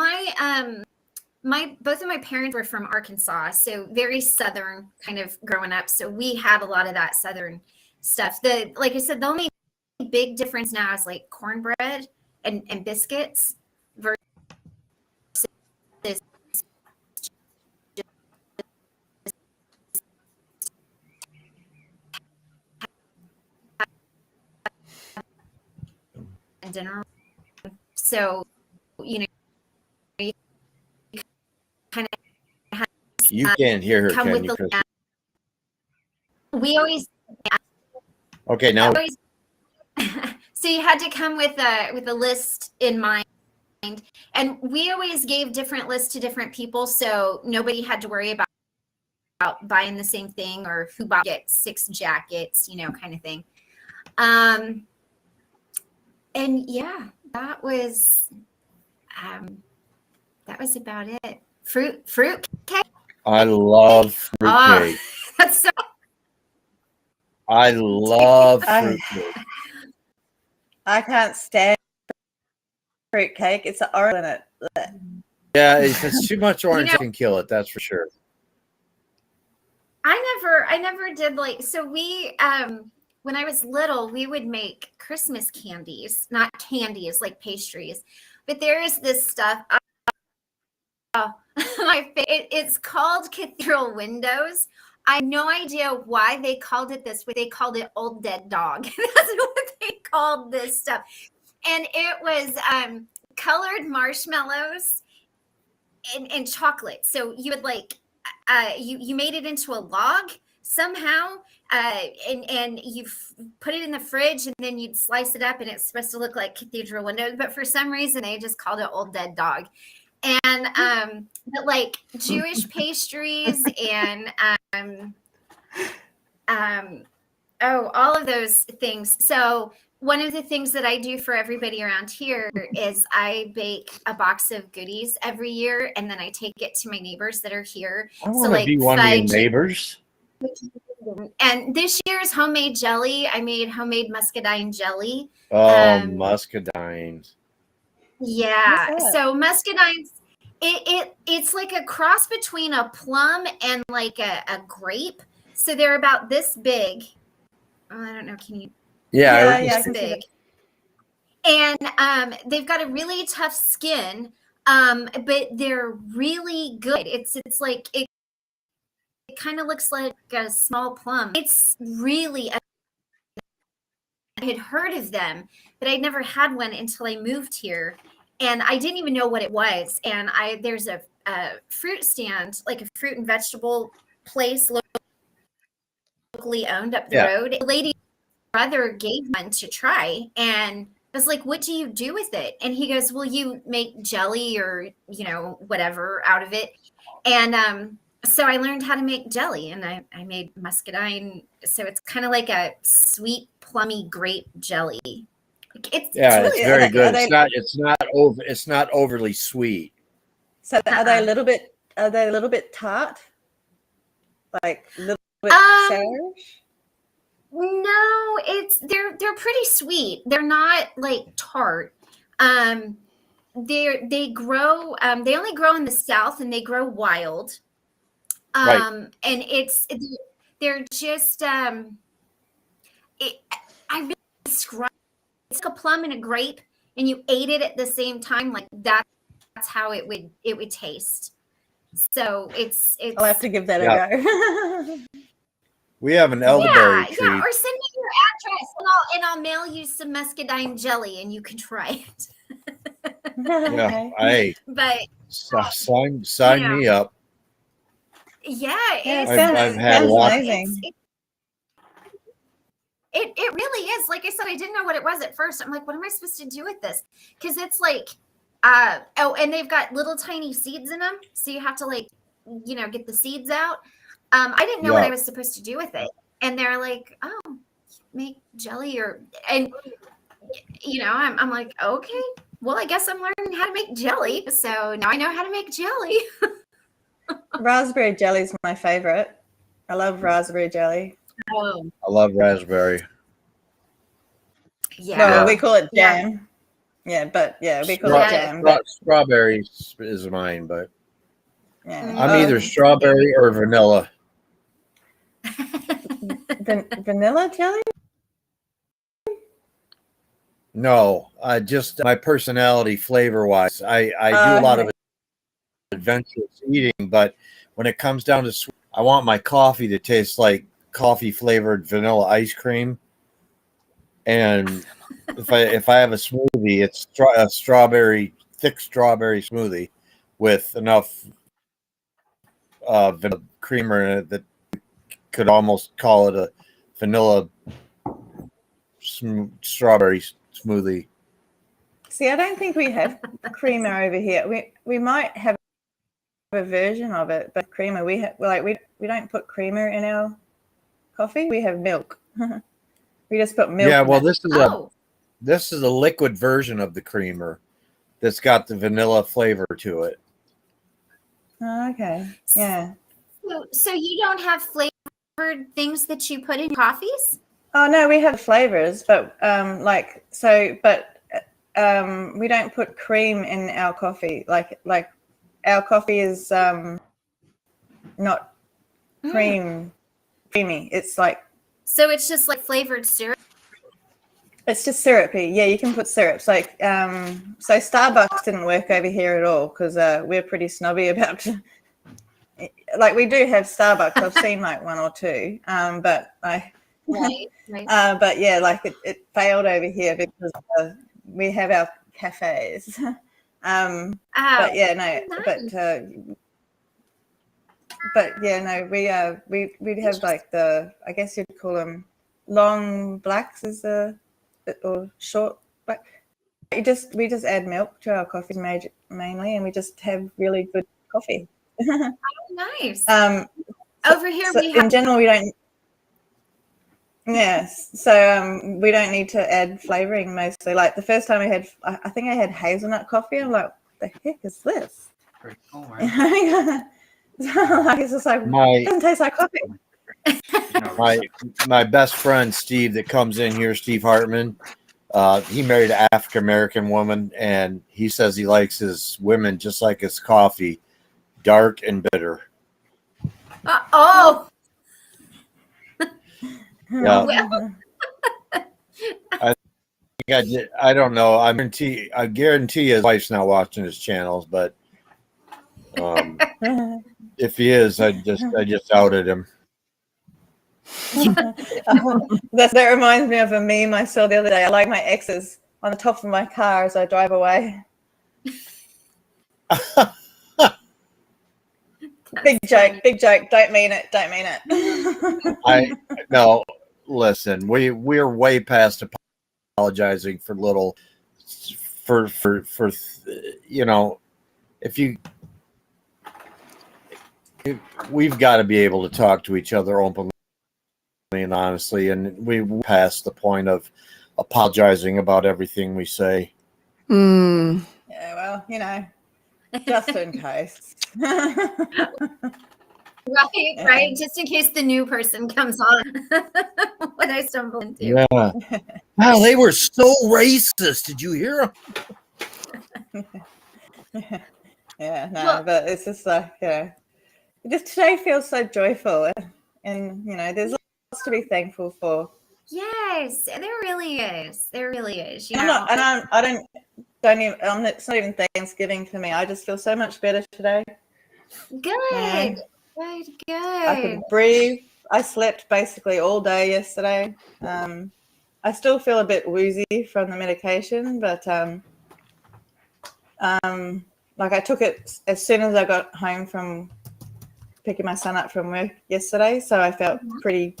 my both of my parents were from Arkansas, so very southern kind of growing up. So we had a lot of that southern stuff. Like I said, the only big difference now is like cornbread and biscuits versus dinner. So you kind of you can't hear her, can you, Chris? We always okay now. So you had to come with a list in mind, and we always gave different lists to different people, so nobody had to worry about buying the same thing or who bought 6 jackets, kind of thing. And yeah, that was about it. Fruit cake. I love fruit cake. That's so. I love fruit cake. I can't stand fruit cake. It's the orange in it. Yeah, if it's too much orange, it can kill it. That's for sure. I never did so we when I was little, we would make Christmas candies, not candies like pastries, but there is this stuff. It's called Cathedral Windows. I have no idea why they called it this, but they called it Old Dead Dog. That's what they called this stuff. And it was colored marshmallows and chocolate. So you would you made it into a log somehow, and you put it in the fridge, and then you'd slice it up, and it's supposed to look like Cathedral Windows. But for some reason, they just called it Old Dead Dog. And but like Jewish pastries and all of those things. So one of the things that I do for everybody around here is I bake a box of goodies every year, and then I take it to my neighbors that are here. I want to be one of your neighbors. And this year's homemade jelly, I made homemade muscadine jelly. Oh, muscadines. Yeah. So muscadines, it's like a cross between a plum and like a grape. So they're about this big. Oh, I don't know. Can you? Yeah. This big. And they've got a really tough skin, but they're really good. It's like it kind of looks like a small plum. It's really, I had heard of them, but I'd never had one until I moved here. And I didn't even know what it was. And there's a fruit stand, like a fruit and vegetable place locally owned up the road. A lady's brother gave one to try, and I was like, what do you do with it? And he goes, well, you make jelly or, you know, whatever out of it. And so I learned how to make jelly, and I made muscadine. So it's kind of like a sweet, plummy grape jelly. It's it's very good. It's not overly sweet. So are they a little bit tart? Like a little bit sourish? No, they're pretty sweet. They're not like tart. They grow. They only grow in the South, and they grow wild. And they're just. I really describe. It's like a plum and a grape, and you ate it at the same time. Like that's how it would taste. So it's. I'll have to give that a go. We have an elderberry tree. Yeah, or send me your address, and I'll mail you some muscadine jelly, and you can try it. Hey, but sign me up. Yeah, I've had a lot. It really is. Like I said, I didn't know what it was at first. I'm like, what am I supposed to do with this? Because it's like, and they've got little tiny seeds in them, so you have to like, you know, get the seeds out. I didn't know what I was supposed to do with it, and they're like, oh, make jelly and you know, I'm like, okay, well, I guess I'm learning how to make jelly, so now I know how to make jelly. Raspberry jelly is my favorite. I love raspberry jelly. I love raspberry. Well, we call it jam. We call it jam. Strawberry is mine, but yeah. I'm either strawberry or vanilla. Vanilla jelly? No, just my personality flavor-wise. I do a lot of adventurous eating, but when it comes down to sweet, I want my coffee to taste like coffee-flavored vanilla ice cream. And if I have a smoothie, it's a thick strawberry smoothie with enough vanilla creamer in it that could almost call it a vanilla strawberry smoothie. See, I don't think we have creamer over here. We might have a version of it, but creamer we don't put creamer in our coffee. We have milk. We just put milk. Yeah, well, this is a liquid version of the creamer that's got the vanilla flavor to it. Oh, okay. Yeah. So you don't have flavored things that you put in coffees? Oh no, we have flavors, but we don't put cream in our coffee. Like our coffee is not creamy. It's like, so it's just like flavored syrup. It's just syrupy. Yeah, you can put syrups. Like so Starbucks didn't work over here at all because we're pretty snobby about. Like we do have Starbucks. I've seen like one or two, but I. Right. But yeah, like it failed over here because we have our cafes. But yeah, no, nice. but yeah, no, we have like I guess you'd call them long blacks or short black. We just add milk to our coffees mainly, and we just have really good coffee. Oh, nice. Over here we have. In general, we don't. Yes, so we don't need to add flavoring mostly. Like the first time I think I had hazelnut coffee. I'm like, what the heck is this? Pretty cool, right? It's just like, it doesn't taste like coffee. My best friend Steve that comes in here, Steve Hartman, he married an African American woman, and he says he likes his women just like his coffee, dark and bitter. Oh. Yeah. Well. I don't know. I guarantee his wife's not watching his channels, but If he is, I just outed him. That reminds me of a meme I saw the other day. I like my exes on the top of my car as I drive away. Big joke. Don't mean it. No, listen, we're way past apologizing for little, for if we've got to be able to talk to each other openly and honestly, and we past the point of apologizing about everything we say. Yeah, well, just in case. Right. Just in case the new person comes on. What I stumble into. Yeah. Wow, they were so racist. Did you hear them? Yeah, no, but it's just like, just today feels so joyful, and there's lots to be thankful for. Yes, there really is. There really is. It's not even Thanksgiving for me. I just feel so much better today. Good. Good. I could breathe. I slept basically all day yesterday. I still feel a bit woozy from the medication, but like I took it as soon as I got home from picking my son up from work yesterday, so I felt pretty,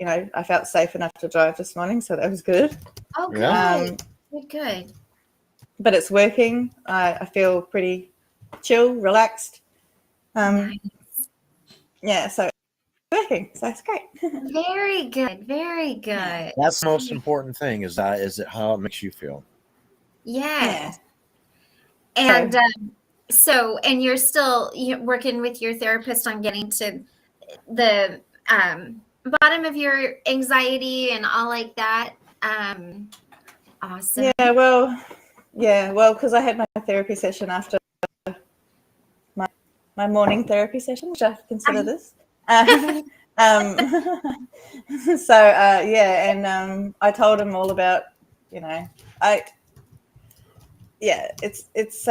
I felt safe enough to drive this morning, so that was good. Oh, good. Good. But it's working. I feel pretty chill, relaxed. Nice. Yeah, so it's working. So it's great. Very good. Very good. That's the most important thing. Is it how it makes you feel? Yeah. And and you're still working with your therapist on getting to the bottom of your anxiety and all like that. Awesome. Yeah, well, because I had my therapy session after my morning therapy session, which I consider this. I told him all about, it's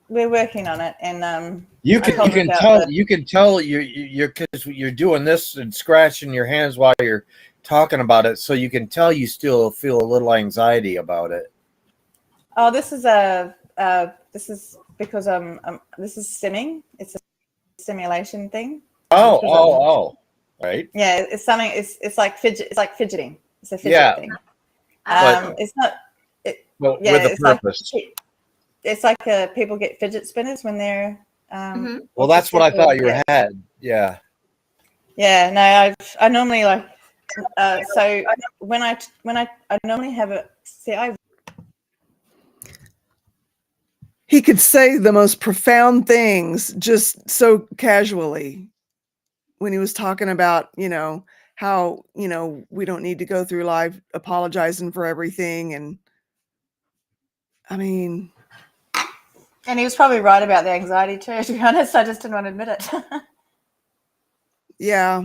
we're working on it, and you can tell you're because you're doing this and scratching your hands while you're talking about it, so you can tell you still feel a little anxiety about it. Oh, this is because this is stimming. It's a stimulation thing. Right. Yeah, it's something. It's like fidget. It's like fidgeting. It's a fidget thing. It's not. With a purpose. It's like people get fidget spinners when they're. Well, that's what I thought you had. Yeah. Yeah. No, I normally like. So when I normally have a he could say the most profound things just so casually when he was talking about, how, we don't need to go through life apologizing for everything. And I mean, and he was probably right about the anxiety too, to be honest. I just didn't want to admit it. Yeah.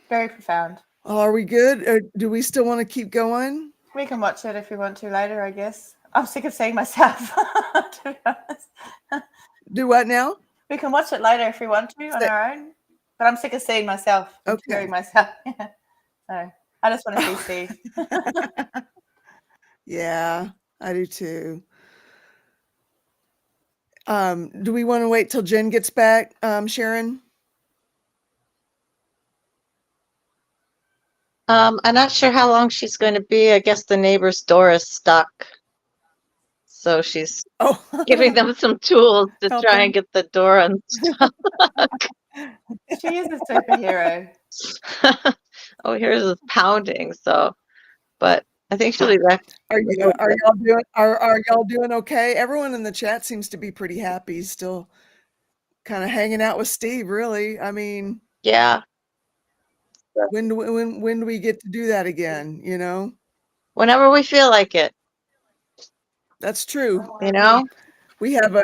Very profound. Well, are we good? Or do we still want to keep going? We can watch it if we want to later, I guess. I'm sick of seeing myself, to be honest. Do what now? We can watch it later if we want to on our own. But I'm sick of seeing myself, hearing myself. Yeah. So I just want to see Steve. Yeah, I do too. Do we want to wait till Jen gets back, Sharon? I'm not sure how long she's going to be. I guess the neighbor's door is stuck. So she's giving them some tools to try and get the door unstuck. She is a superhero. Oh, here's this pounding. So, but I think she'll be back. Are y'all doing okay? Everyone in the chat seems to be pretty happy. Still kind of hanging out with Steve, really. I mean, yeah. When do we get to do that again? Whenever we feel like it. That's true. We have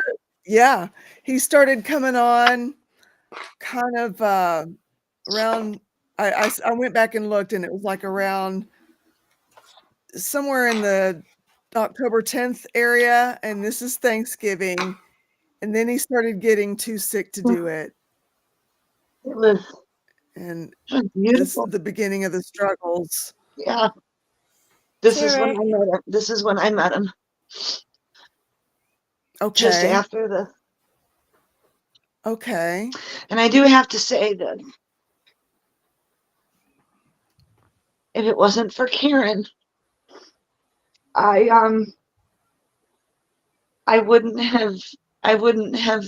he started coming on kind of around, I went back and looked, and it was like around somewhere in the October 10th area, and this is Thanksgiving. And then he started getting too sick to do it. It was And this beautiful. is the beginning of the struggles. Yeah. This is when Terry. I met him. This is when I met him. Just Okay. after the. Okay. And I do have to say that if it wasn't for Karen, I wouldn't have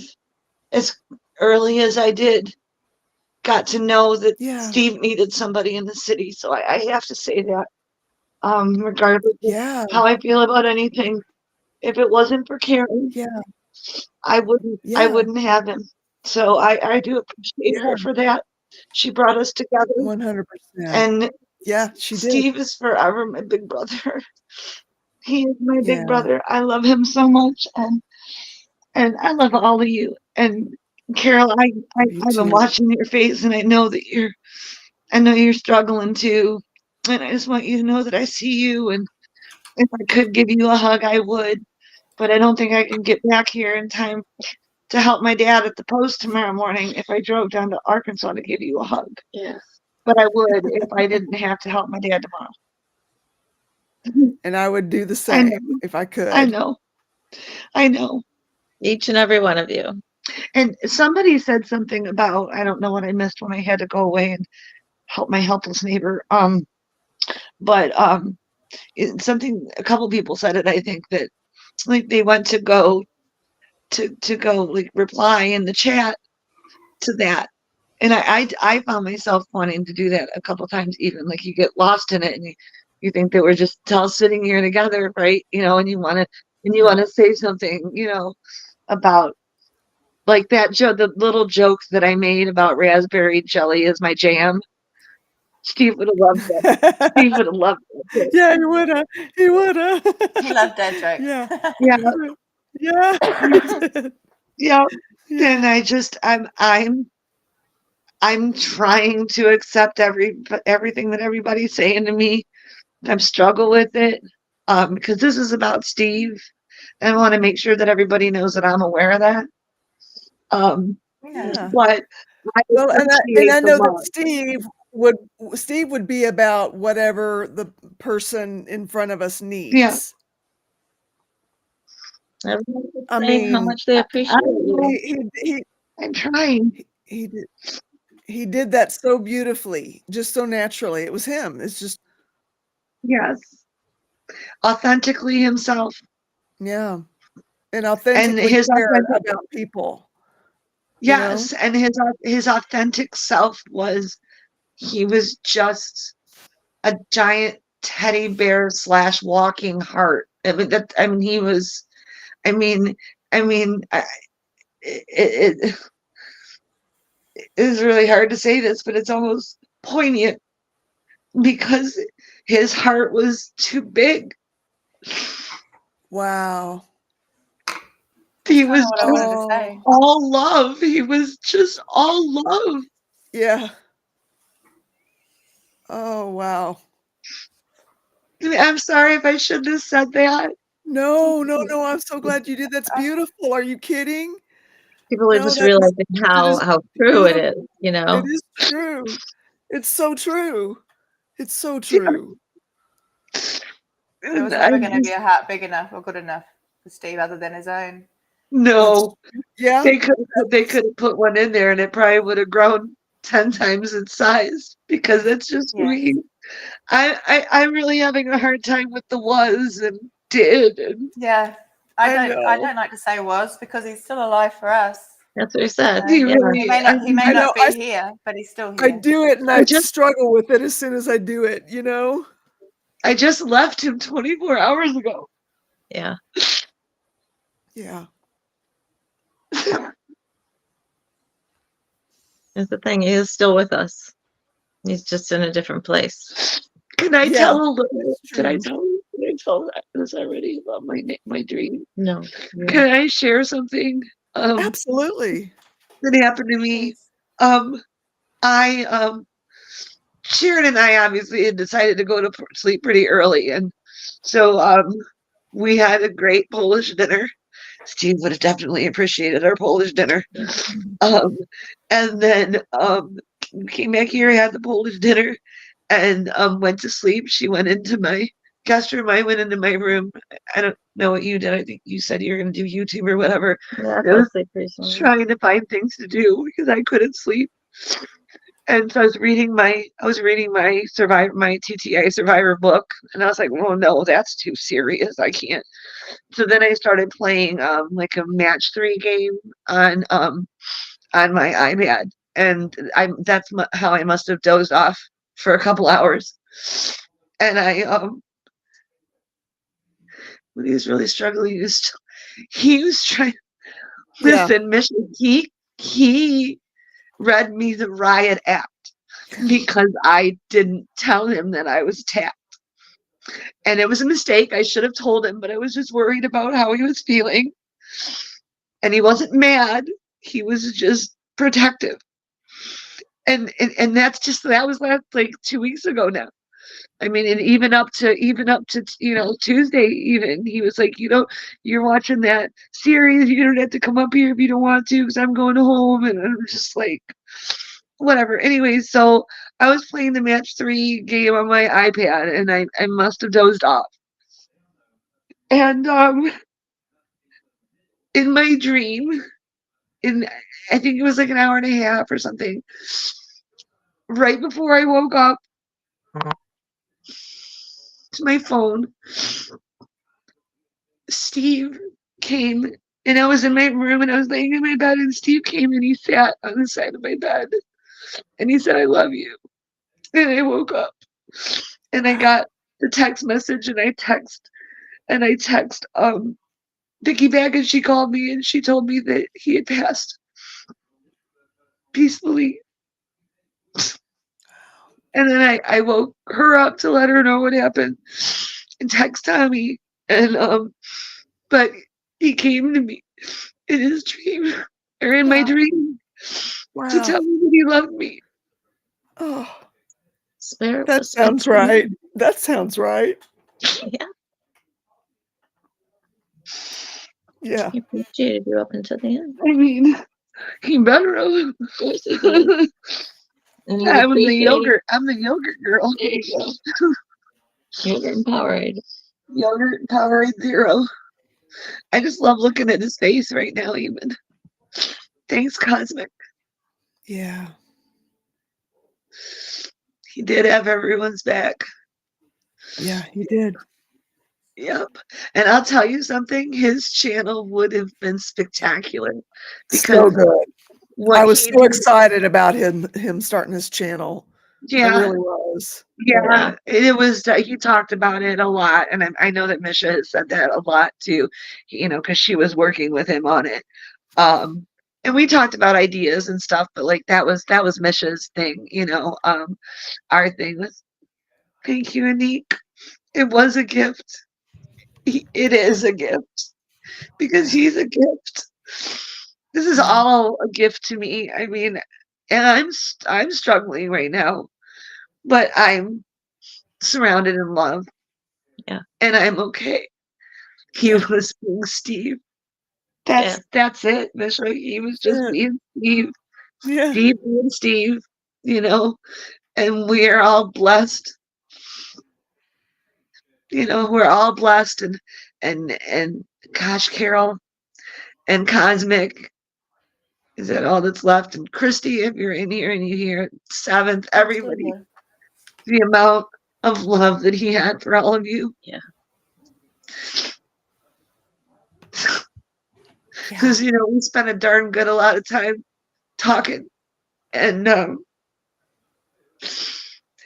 as early as I did got to know that Yeah. Steve needed somebody in the city. So I have to say that regardless of Yeah. how I feel about anything, if it wasn't for Karen, Yeah. I Yeah. wouldn't have him. So I do appreciate Yeah. her for that. She brought us together. 100%. And Yeah, she did. Steve is forever my big brother. He is my big Yeah. brother. I love him so much, and I love all of you. And Carol, You I've been too. watching your face, and I know you're struggling too. And I just want you to know that I see you, and if I could give you a hug, I would. But I don't think I can get back here in time to help my dad at the post tomorrow morning if I drove down to Arkansas to give you a hug. Yes. But I would if I didn't have to help my dad tomorrow. And I would do the I same know. if I could. I know. I know. Each and every one of you. And somebody said something about, I don't know what I missed when I had to go away and help my helpless neighbor. But something, a couple people said it, I think, that like they went to go like reply in the chat to that. And I found myself wanting to do that a couple times, even like you get lost in it and you think that we're just all sitting here together, right? And you want to say something, about like that the little joke that I made about raspberry jelly is my jam. Steve would have loved that. Steve would have loved it. Yeah, he woulda. He woulda. He loved dad jokes. Yeah. Yeah. Yeah. He did. Yeah. And Yeah. I'm trying to accept everything that everybody's saying to me. I struggle with it because this is about Steve. And I want to make sure that everybody knows that I'm aware of that. Yeah. But I Well, and appreciate I the know that love. Steve would be about whatever the person in front of us Yeah. needs. Everyone could I say how mean, much they appreciate you. I'm trying. He did that so beautifully, just so naturally. It was him. It's just Yes. Authentically himself. yeah. And And authentically his care authentic, about people, yes, and his authentic self he was just a giant teddy bear / walking heart. He was, I mean, it is really hard to say this, but it's almost poignant because his heart was too big. Wow. He was what I wanted to say. just all love. He was just all love. Yeah. Oh, wow. I'm sorry if I shouldn't have said that. No. I'm so glad you did. That's beautiful. Are you kidding? People are No, just that is realizing how true it is, beautiful. It is true. It's so true. It's so true. There was never going to be a heart big enough or good enough for Steve other than his own. No. Yeah. They could have put one in there and it probably would have grown 10 times its size because it's just who he. I'm really having a hard time with the was and did and yeah. I don't like to say was because he's still alive for us. That's what he said. He Yeah. really, He may not be here, but he's still here. I do it and I struggle with it as soon as I do it, I just left him 24 hours ago. Yeah. Yeah. That's the thing. He is still with us. He's just in a different place. Can I tell a little? Did I tell this already about my dream? No. Can I share something? Absolutely. That happened to me. Sharon and I obviously had decided to go to sleep pretty early, and so We had a great Polish dinner. Steve would have definitely appreciated our Polish dinner. And then we came back here, had the Polish dinner, and went to sleep. She went into my guest room. I went into my room. I don't know what you did. I think you said you were going to do YouTube or whatever. Yeah, I was sleep recently. trying to find things to do because I couldn't sleep. And so I was reading my TTI Survivor book, and I was like, "Oh no, that's too serious. I can't." So then I started playing like a match 3 game on my iPad, and that's how I must have dozed off for a couple hours. And when he was really struggling, he was trying. Yeah. Listen, Mission, he read me the riot act because I didn't tell him that I was attacked. And it was a mistake. I should have told him, but I was just worried about how he was feeling. And he wasn't mad. He was just protective. And that was like 2 weeks ago now. I mean, and even up to Tuesday, even he was like, you're watching that series. You don't have to come up here if you don't want to, because I'm going home. And I'm just like, whatever. Anyway, so I was playing the match 3 game on my iPad, and I must have dozed off. And in my dream, I think it was like an hour and a half or something, right before I woke up, to my phone, Steve came, and I was in my room, and I was laying in my bed, and Steve came, and he sat on the side of my bed, and he said, "I love you." And I woke up, and I got the text message, and I text Vicky back, and she called me, and she told me that he had passed peacefully. And then I woke her up to let her know what happened, and text Tommy, and but he came to me in his dream, or in my dream, to tell me that he loved me. Oh, Spirit that was sounds speaking. right. That sounds right. Yeah. Yeah. He appreciated you up until the end. I mean, he better have. Of course he did. And he I'm the appreciated yogurt. I'm the yogurt girl. There you go. Yogurt and Powerade. Yogurt and Powerade Zero. I just love looking at his face right now, even. Thanks, Cosmic. Yeah. He did have everyone's back. Yeah, he did. Yep. And I'll tell you something, his channel would have been spectacular. So Because good. what I was he so did, excited about him starting his channel. I yeah, really was. yeah, it was, he talked about it a lot. And I know that Misha has said that a lot too, because she was working with him on it. And we talked about ideas and stuff, but like that was Misha's thing, our thing was, thank you, Anik. It was a gift. It is a gift because he's a gift. This is all a gift to me. I mean, and I'm struggling right now, but I'm surrounded in love. Yeah. And I'm okay. He was being Steve. That's it, Misha. He was just being Steve. Yeah. Steve being Steve, and we're all blessed. We're all blessed, and gosh, Carol and Cosmic, is that all that's left? And Christy, if you're in here and you hear 7th, everybody, the amount of love that he had for all of you. Yeah. Because we spent a lot of time talking, and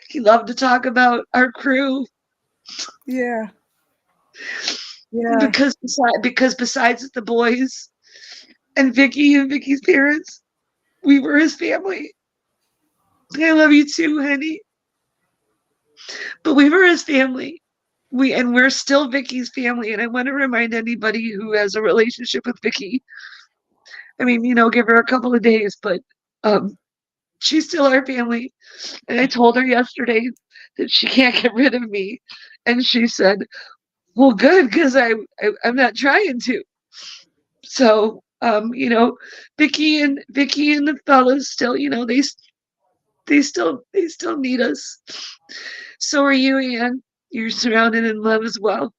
he loved to talk about our crew. Yeah. Yeah. Because besides the boys and Vicky and Vicky's parents, we were his family. I love you too, honey. But we were his family. We're still Vicky's family, and I want to remind anybody who has a relationship with Vicky. I mean, give her a couple of days, but she's still our family. And I told her yesterday that she can't get rid of me, and she said, Well, good, because I'm not trying to. So, you know, Vicky and the fellas still, you know, they still need us. So are you, Ann. You're surrounded in love as well.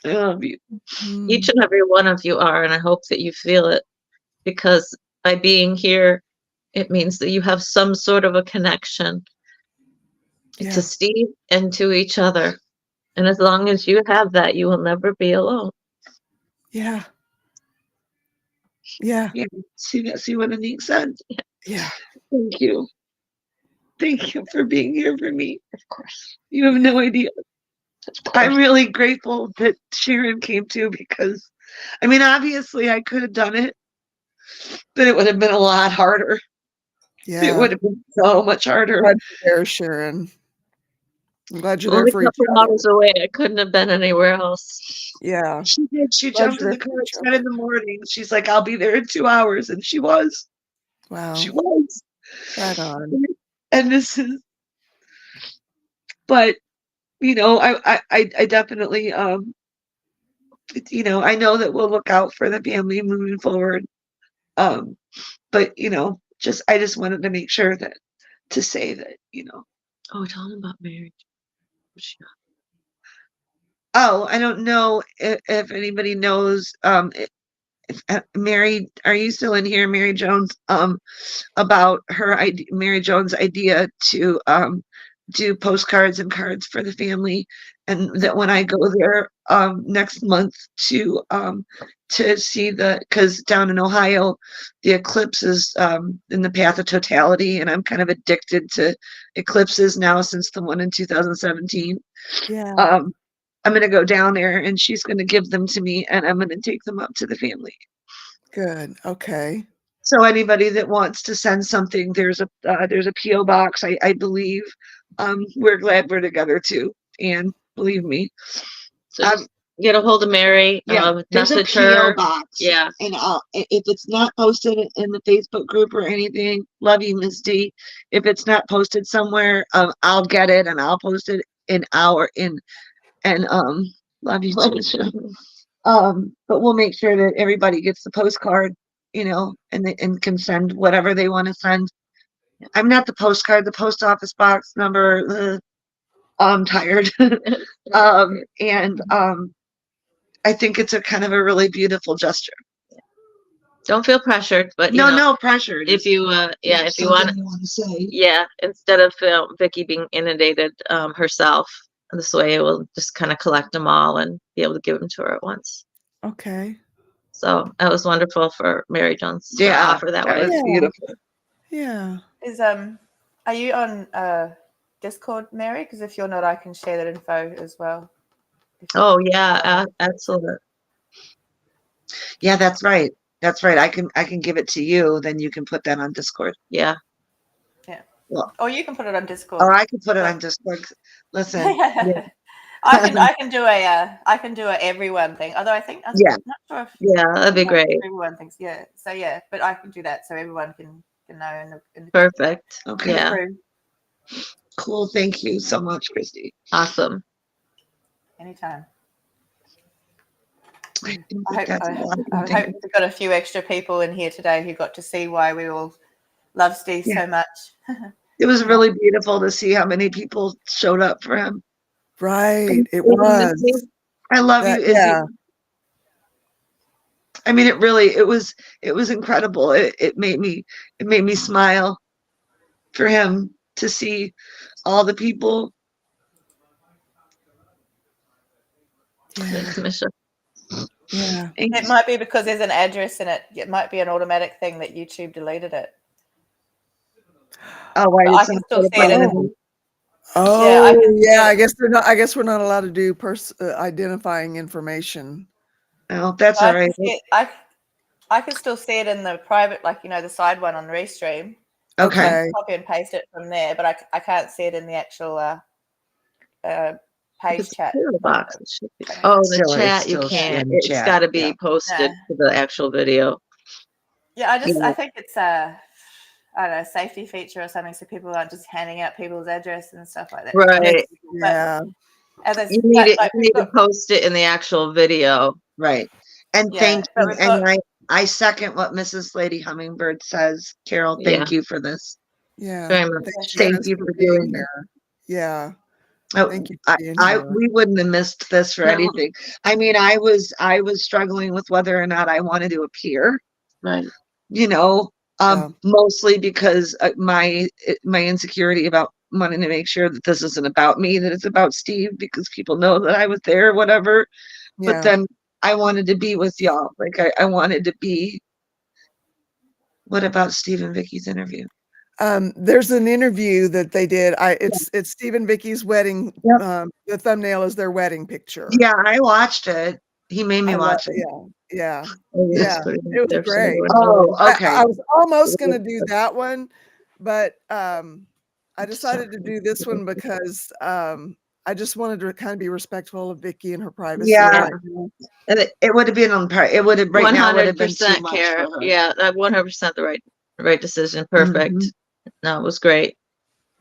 I love you. Each and every one of you are, and I hope that you feel it, because by being here, it means that you have some sort of a connection to Steve and to each other. And as long as you have that, you will never be alone. Yeah. Yeah. Yeah. See what Anik said? Yeah. Thank you. Thank you for being here for me. Of course. You have no idea. I'm really grateful that Sharon came too, because, I mean, obviously I could have done it, but it would have been a lot harder. Yeah. It would have been so much harder. Glad you're there, Sharon. I'm glad you're there Only for a each couple other. miles away. I couldn't have been anywhere else. Yeah. She did. She Glad jumped in you're the there car for at each 10 in the morning. She's like, I'll be there in 2 hours. And she was. Wow. She was. Right on. And this is, but, you know, I definitely, you know, I know that we'll look out for the family moving forward. But, you know, I just wanted to make sure to say that, you know. Oh, tell them about marriage. Oh, I don't know if anybody knows, Mary, are you still in here, Mary Jones? About Mary Jones' idea to do postcards and cards for the family, and that when I go there next month to see because down in Ohio the eclipse is in the path of totality, and I'm kind of addicted to eclipses now since the one in 2017. Yeah. I'm going to go down there, and she's going to give them to me, and I'm going to take them up to the family. Good. Okay. So anybody that wants to send something, there's a PO box, I believe. We're glad we're together too, and believe me. So just get a hold of Mary. There's a Message PO her. box. Yeah. And if it's not posted in the Facebook group or anything, love you, Miss D. If it's not posted somewhere, I'll get it and I'll post it love you too. But we'll make sure that everybody gets the postcard, you know, and can send whatever they want to send. I'm not the postcard, the post office box number. I'm tired. I think it's a kind of a really beautiful gesture. Don't feel pressured, but no pressure. If you, if you want to say, instead of Vicky being inundated herself, this way it will just kind of collect them all and be able to give them to her at once. Okay. So that was wonderful for Mary Jones to offer that way. Was beautiful. Yeah. Are you on Discord, Mary? Because if you're not, I can share that info as well. Oh yeah, excellent. Yeah, that's right. That's right. I can give it to you. Then you can put that on Discord. Yeah. Yeah. Well, or you can put it on Discord. Or I can put it on Discord. Listen. I can do a everyone thing. Although I'm not sure if that'd be great. Everyone thinks So but I can do that so everyone can know in the Perfect. Okay. Yeah. Cool. Thank you so much, Christy. Awesome. Anytime. I hope we've got a few extra people in here today who got to see why we all love Steve so much. It was really beautiful to see how many people showed up for him. Right. It was. I love you, Izzy. Yeah. I mean, it was incredible. It made me smile for him to see all the people. Thanks, Misha. Yeah. It might be because there's an address in it. It might be an automatic thing that YouTube deleted it. Oh, why? I can still see it. I guess they're not. I guess we're not allowed to do identifying information. Oh, that's all right. I can still see it in the private, the side one on Restream. Okay. I can copy and paste it from there, but I can't see it in the actual page chat. Box. Oh, the chat you can't. It's got to be posted to the actual video. Yeah, I think it's a safety feature or something, so people aren't just handing out people's address and stuff like that. Right. Yeah. Others, You need but it. like You we've need to got, post it in the actual video. Right. And yeah, thank but you. we've And got, I second what Mrs. Lady Hummingbird says. Carol, Yeah. thank you for this. Yeah. Very much. Thank you Thank guys you for for being doing this. here. Yeah. Oh, Thank you for being here. we wouldn't have missed this for No. anything. I mean, I was struggling with whether or not I wanted to appear, Right. you know, Yeah. mostly because my insecurity about wanting to make sure that this isn't about me, that it's about Steve, because people know that I was there, whatever. But Yeah. then I wanted to be with y'all. Like I wanted to be. What about Steve and Vicky's interview? There's an interview that they did. It's Steve and Vicky's wedding. Yep. The thumbnail is their wedding picture. Yeah, I watched it. He made me I love watch it. Yeah. Maybe Yeah. just put it It was there so great. everyone knows. Oh, okay. I was almost gonna do that one, but I decided to do this one because I just wanted to kind of be respectful of Vicky and her privacy. Yeah, and it would have been on part. It would have right now would have been too 100% much care. for her. Yeah, that 100% the right decision. Perfect. Mhm. No, it was great.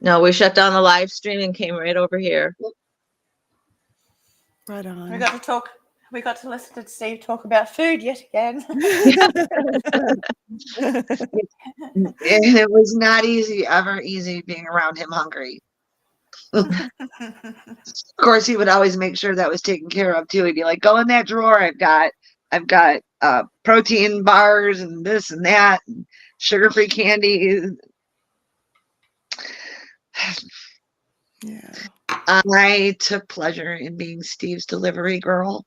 No, we shut down the live stream and came right over here. Right on. we got to talk. We got to listen to Steve talk about food yet again. And it was not ever easy being around him hungry. Of course, he would always make sure that was taken care of too. He'd be like, "Go in that drawer. I've got protein bars and this and that, and sugar-free candy." Yeah. I took pleasure in being Steve's delivery girl.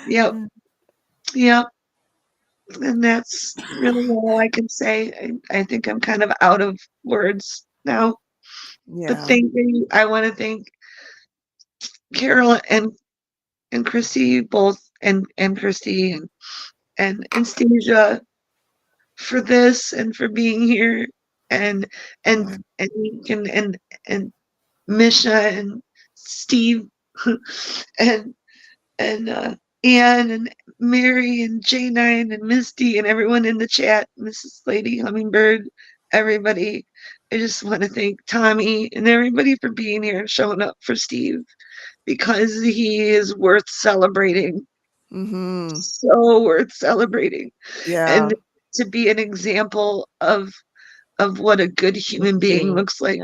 Yep. Yep. And that's really all I can say. I think I'm kind of out of words now. But Yeah. thank you. I want to thank Carol and Christy both, and Christy and Stasia for this and for being here, and Misha and Steve and Anne and Mary and J9 and Misty and everyone in the chat, Mrs. Lady Hummingbird, everybody. I just want to thank Tommy and everybody for being here and showing up for Steve, because he is worth celebrating. Mm-hmm. So worth celebrating. Yeah. And to be an example of what a good human being looks like.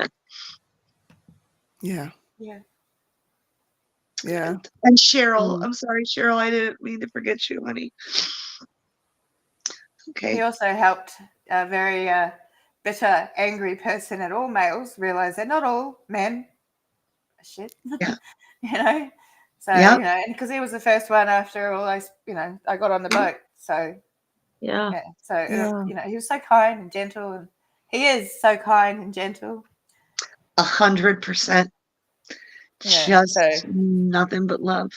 Yeah. Yeah. Yeah. And Cheryl, I'm sorry, Cheryl, I didn't mean to forget you, honey. Okay. He also helped a very bitter, angry person at all males realize they're not all men. Shit. Yeah. You know? So, Yep. you know, because he was the first one after all those, you know, I got on the boat. So, Yeah. So, Yeah. you know, he was so kind and gentle. And he is so kind and gentle. 100%. Yeah, Just so- nothing but love.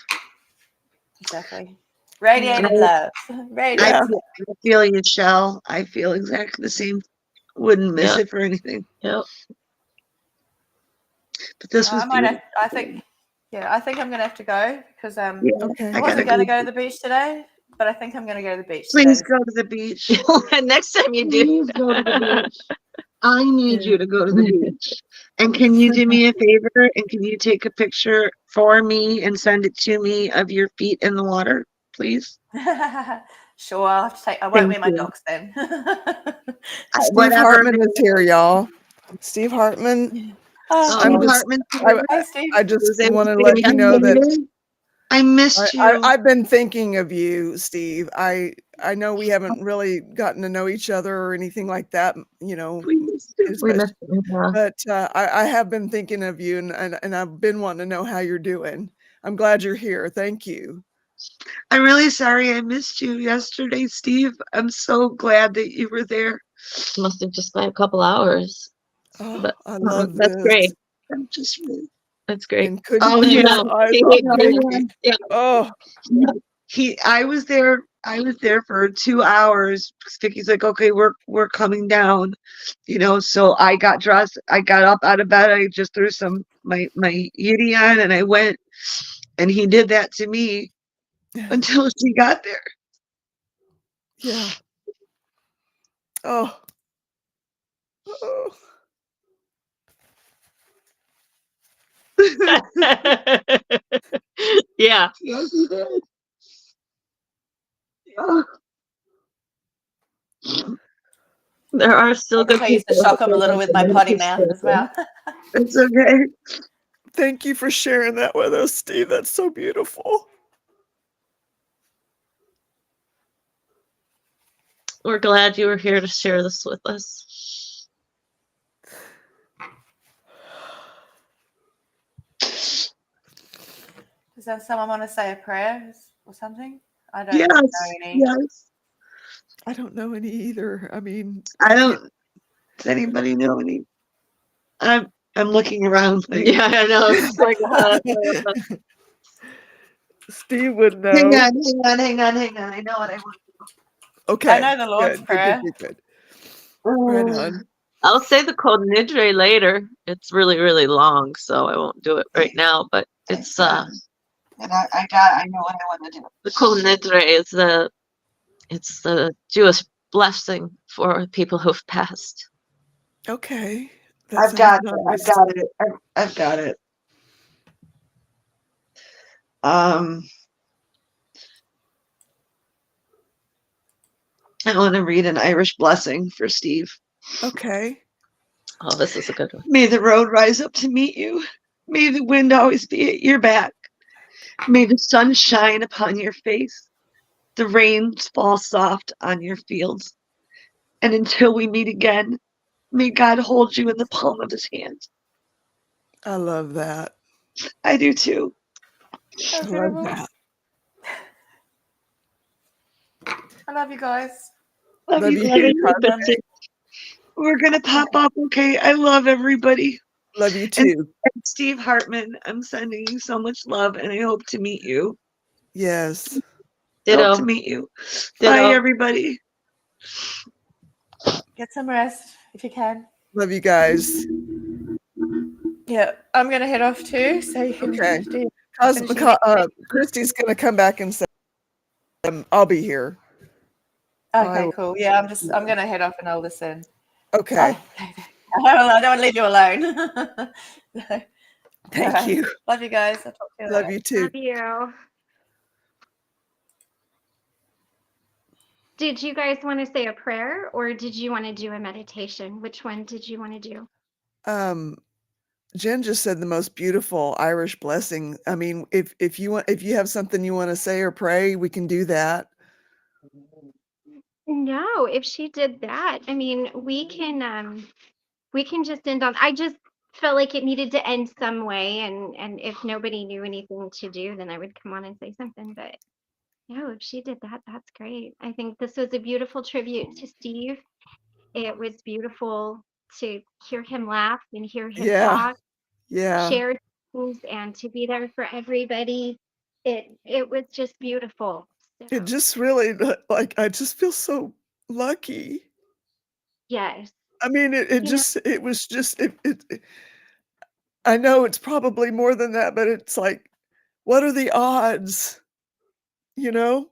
Exactly. Radiated love. Radiated. I feel you, Shell. I feel exactly the same. Wouldn't miss Yep. it for anything. Yep. But this was beautiful. I think I'm gonna have to go because Yeah, Okay. I wasn't gonna go to the beach today, but I think I'm gonna go to the beach. Please today. go to the beach. Next time you do. Please go to the beach. I need you to go to the beach. And can you do me a favor? And can you take a picture for me and send it to me of your feet in the water, please? Sure, I'll have to take. I won't Thank wear my you. docs then. Steve Whatever. Hartman is here, y'all. Steve Hartman. Oh, I'm Steve just- Hartman. Hi, Steve. I just Was it want to let you know that I missed you. I've been thinking of you, Steve. I know we haven't really gotten to know each other or anything like that, you know. We missed you. We missed it, yeah. But I have been thinking of you, and I've been wanting to know how you're doing. I'm glad you're here. Thank you. I'm really sorry I missed you yesterday, Steve. I'm so glad that you were there. Must have just been a couple hours. Oh, But I love that's this. great. I'm just really. That's great. And couldn't Oh, keep you his know, eyes he- off he- Vicky. yeah. Oh, I was there for 2 hours. Vicky's like, okay, we're coming down, you know. So I got dressed, I got up out of bed, I just threw my yiddy on, and I went, and he did that to me until she got there. yeah. Oh. Oh. Yeah. Yes, he did. Yeah. There are still good I used to people shock out him a there little that with can my make potty this mouth as well. happen. It's okay. Thank you for sharing that with us, Steve. That's so beautiful. We're glad you were here to share this with us. Does someone want to say a prayer or something? I don't Yes. know any. Yes. I don't know any either. I mean, I don't. Does anybody know any? I'm looking around. Like, Yeah, I know. It's like, Steve would hang know. on. I know what I want. Okay. I know the Lord's Prayer. Good. Right on. I'll say the Code Nidre later. It's really, really long, so I won't do it right now. But it's And I know what I want to do. the Code Nidre is it's the Jewish blessing for people who've passed. Okay. I've got it. I've got it. I want to read an Irish blessing for Steve. Okay. Oh, this is a good one. May the road rise up to meet you. May the wind always be at your back. May the sun shine upon your face. The rains fall soft on your fields. And until we meet again, may God hold you in the palm of his hand. I love that. I do too. I love that. I love you guys. Love you too, too. We're gonna pop up, okay? I love everybody. Love you too. And Steve Hartman, I'm sending you so much love, and I hope to meet you. Yes. I hope Ditto. to meet you. Ditto. Bye, everybody. Get some rest if you can. Love you guys. Yeah, I'm gonna head off too, so you can Okay. do. Christy's gonna come back and say, "I'll be here." Okay, cool. Yeah, I'm gonna head off and I'll listen. Okay. I don't want to leave you alone. No. Thank All right. you. Love you guys. I'll talk to you Love later. you too. Love you. Did you guys want to say a prayer or did you want to do a meditation? Which one did you want to do? Jen just said the most beautiful Irish blessing. I mean, if you have something you want to say or pray, we can do that. No, if she did that, I mean, we can just end on. I just felt like it needed to end some way, and if nobody knew anything to do, then I would come on and say something. But no, if she did that, that's great. I think this was a beautiful tribute to Steve. It was beautiful to hear him laugh and hear him talk, share things, and to be there for everybody. It was just beautiful. It just really, like, I just feel so lucky. Yes. I mean, it You know- just it was just I know it's probably more than that, but it's like, what are the odds? You know?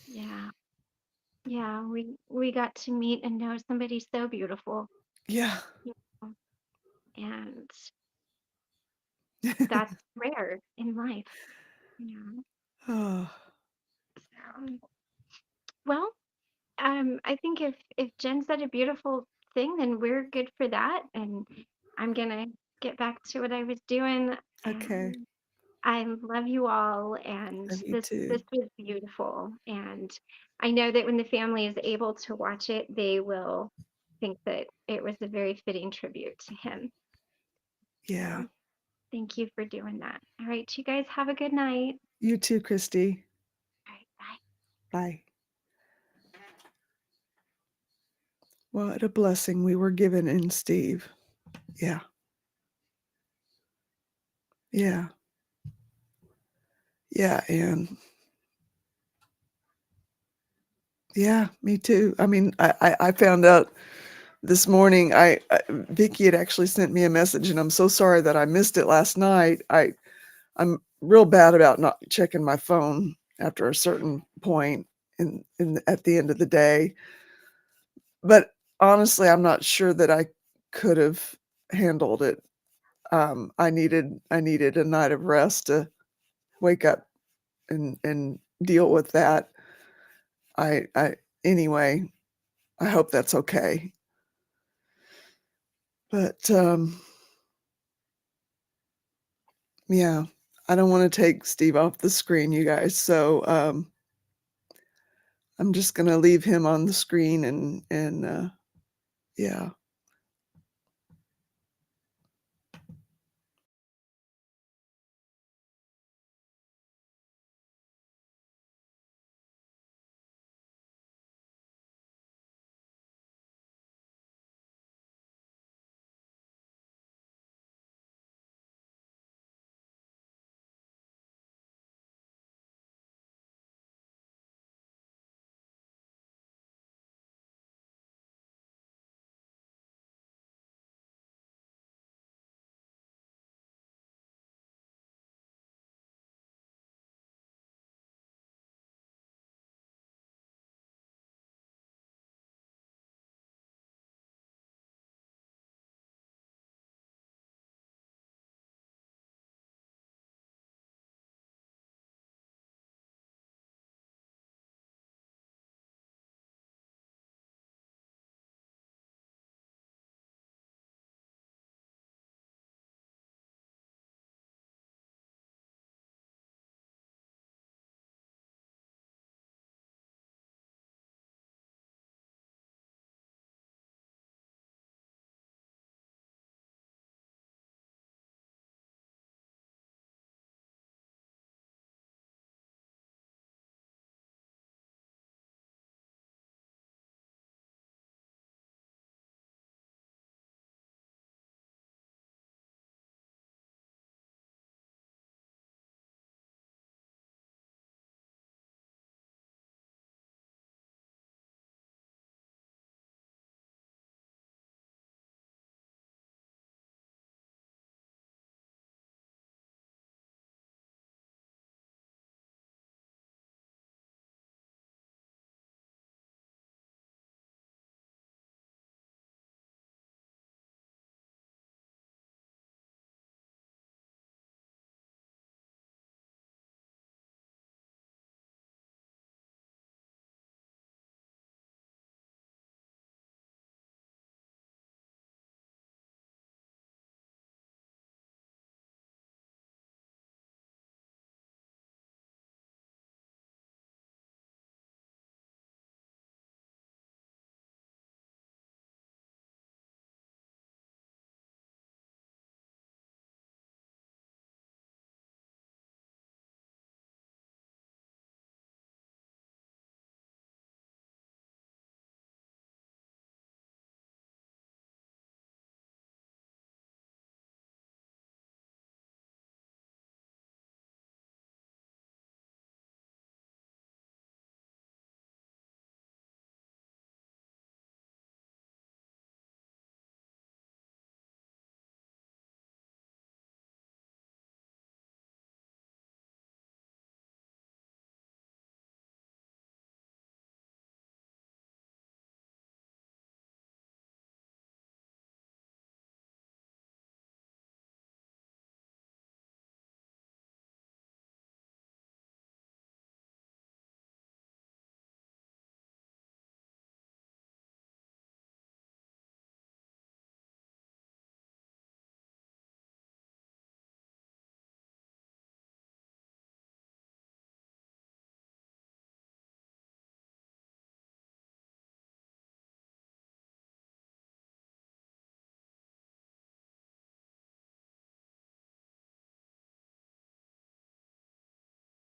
Yeah. Yeah, we got to meet and know somebody so beautiful. Yeah. You know, and that's rare in life. You know. Oh, So, well, I think if Jen said a beautiful thing, then we're good for that. And I'm gonna get back to what I was doing. okay. I love you all, and Love you this too. was beautiful. And I know that when the family is able to watch it, they will think that it was a very fitting tribute to him. Yeah. So, thank you for doing that. All right, you guys have a good night. You too, Christy. All right, bye. Bye. What a blessing we were given in Steve. Yeah. Yeah. Yeah, and yeah, me too. I mean, I found out this morning, Vicky had actually sent me a message, and I'm so sorry that I missed it last night. I'm real bad about not checking my phone after a certain point at the end of the day. But honestly, I'm not sure that I could have handled it I needed a night of rest to wake up and deal with that. Anyway, I hope that's okay. But yeah, I don't want to take Steve off the screen, you guys. So I'm just gonna leave him on the screen and yeah.